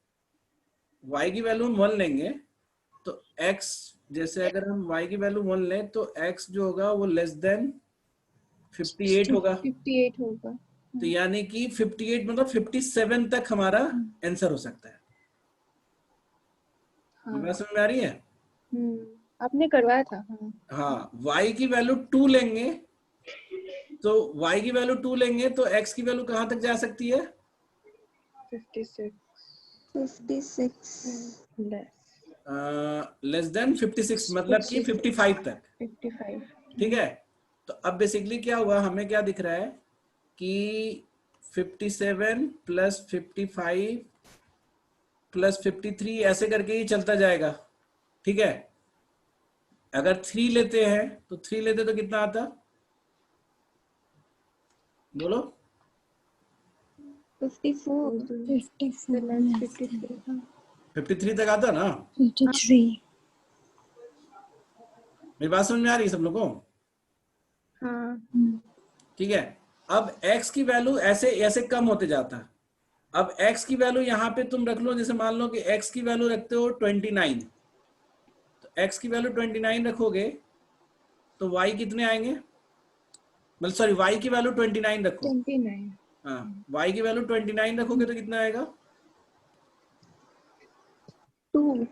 y की वैल्यू हम 1 लेंगे तो x, जैसे अगर हम y की वैल्यू 1 लें तो x जो होगा वो लेस देन 58 होगा। 58 होगा। तो यानी कि 58 मतलब 57 तक हमारा आंसर हो सकता है। बात समझ में आ रही है? आपने करवाया था। हाँ, y की वैल्यू 2 लेंगे तो y की वैल्यू 2 लेंगे तो x की वैल्यू कहाँ तक जा सकती है? 56 लेस देन 56 मतलब कि 55 तक। 55। ठीक है, तो अब बेसिकली क्या हुआ, हमें क्या दिख रहा है कि 57 प्लस 55 प्लस 53 ऐसे करके ही चलता जाएगा। ठीक है, अगर 3 लेते हैं तो 3 लेते तो कितना आता? बोलो। 53 तक आता ना? 53. मेरी बात समझ में आ रही है सब लोगों को? हाँ। ठीक है, अब x की वैल्यू ऐसे ऐसे कम होते जाता है। अब x की वैल्यू यहाँ पे तुम रख लो, जैसे मान लो कि x की वैल्यू रखते हो 29, तो x की वैल्यू 29 रखोगे तो y कितने आएंगे, मतलब सॉरी y की वैल्यू 29 रखो। 29 हाँ, y की वैल्यू 29 रखोगे तो कितना आएगा? 2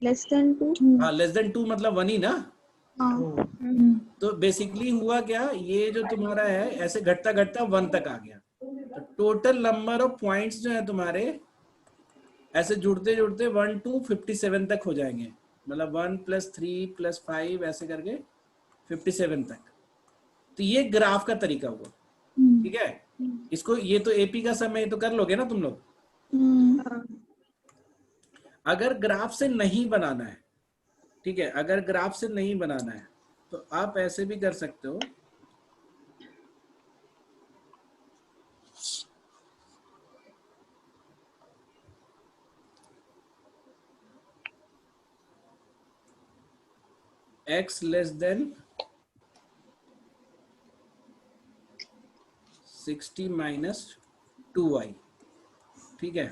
less than 2. हाँ, लेस देन 2 मतलब 1 ही ना। हाँ तो बेसिकली हुआ क्या, ये जो तुम्हारा है ऐसे घटता घटता 1 तक आ गया। तो टोटल नंबर ऑफ पॉइंट्स जो है तुम्हारे ऐसे जुड़ते जुड़ते 1 to 57 तक हो जाएंगे, मतलब 1 + 3 + 5 ऐसे करके 57 तक। तो ये ग्राफ का तरीका हुआ, ठीक है। इसको ये तो एपी का समय तो कर लोगे ना तुम लोग। अगर ग्राफ से नहीं बनाना है, ठीक है, अगर ग्राफ से नहीं बनाना है तो आप ऐसे भी कर सकते हो। x लेस देन 60 - 2y, ठीक है।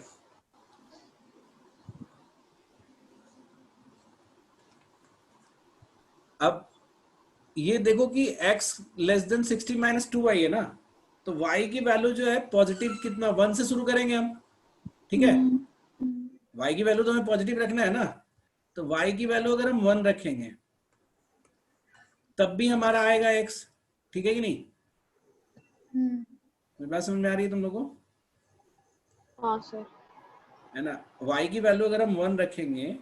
अब ये देखो कि x लेस देन 60 - 2y है ना, तो y की वैल्यू जो है पॉजिटिव कितना 1 से शुरू करेंगे हम, ठीक है। y की वैल्यू तो हमें पॉजिटिव रखना है ना, तो y की वैल्यू अगर हम 1 रखेंगे तब भी हमारा आएगा x, ठीक है कि नहीं? मेरी बात समझ में आ रही है तुम लोगों को? हाँ सर। है ना, y की वैल्यू अगर हम 1 रखेंगे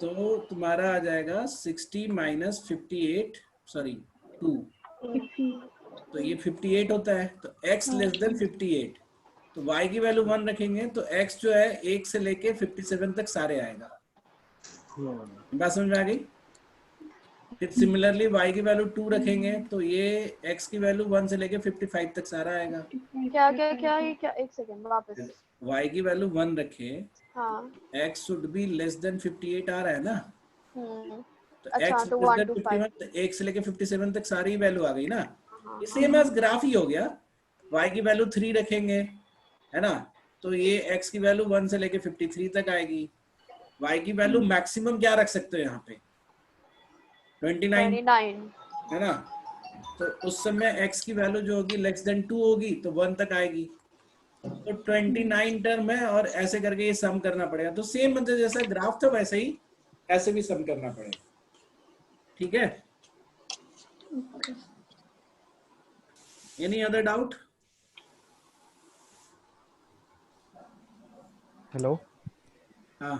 तो तुम्हारा आ जाएगा 60 - 58 सॉरी 2, तो ये 58 होता है। तो x लेस देन 58, तो y की वैल्यू 1 रखेंगे तो x जो है 1 से लेके 57 तक सारे आएगा। बात समझ में आ गई? फिर सिमिलरली y की वैल्यू 2 रखेंगे तो ये x की वैल्यू 1 से लेके 55 तक सारा आएगा। क्या क्या क्या ये क्या, एक सेकंड वापस। y की वैल्यू 1 रखे, हाँ। x should be less than 58 आ रहा है ना, तो अच्छा, x तो लेस 1 देन to 5। 51, तो 1 से लेके 57 तक सारी वैल्यू आ गई ना। हाँ, ये सेम एज ग्राफ ही हो गया। y की वैल्यू 3 रखेंगे, है ना, तो ये x की वैल्यू 1 से लेके 53 तक आएगी। y की वैल्यू मैक्सिमम क्या रख सकते हो यहाँ पे? 29, है ना। तो उस समय x की वैल्यू जो होगी लेस देन 2 होगी तो 1 तक आएगी। तो 29 टर्म है और ऐसे करके ये सम करना पड़ेगा। तो सेम मतलब जैसा ग्राफ था वैसे ही ऐसे भी सम करना पड़ेगा, ठीक है। Any other doubt? हेलो, हाँ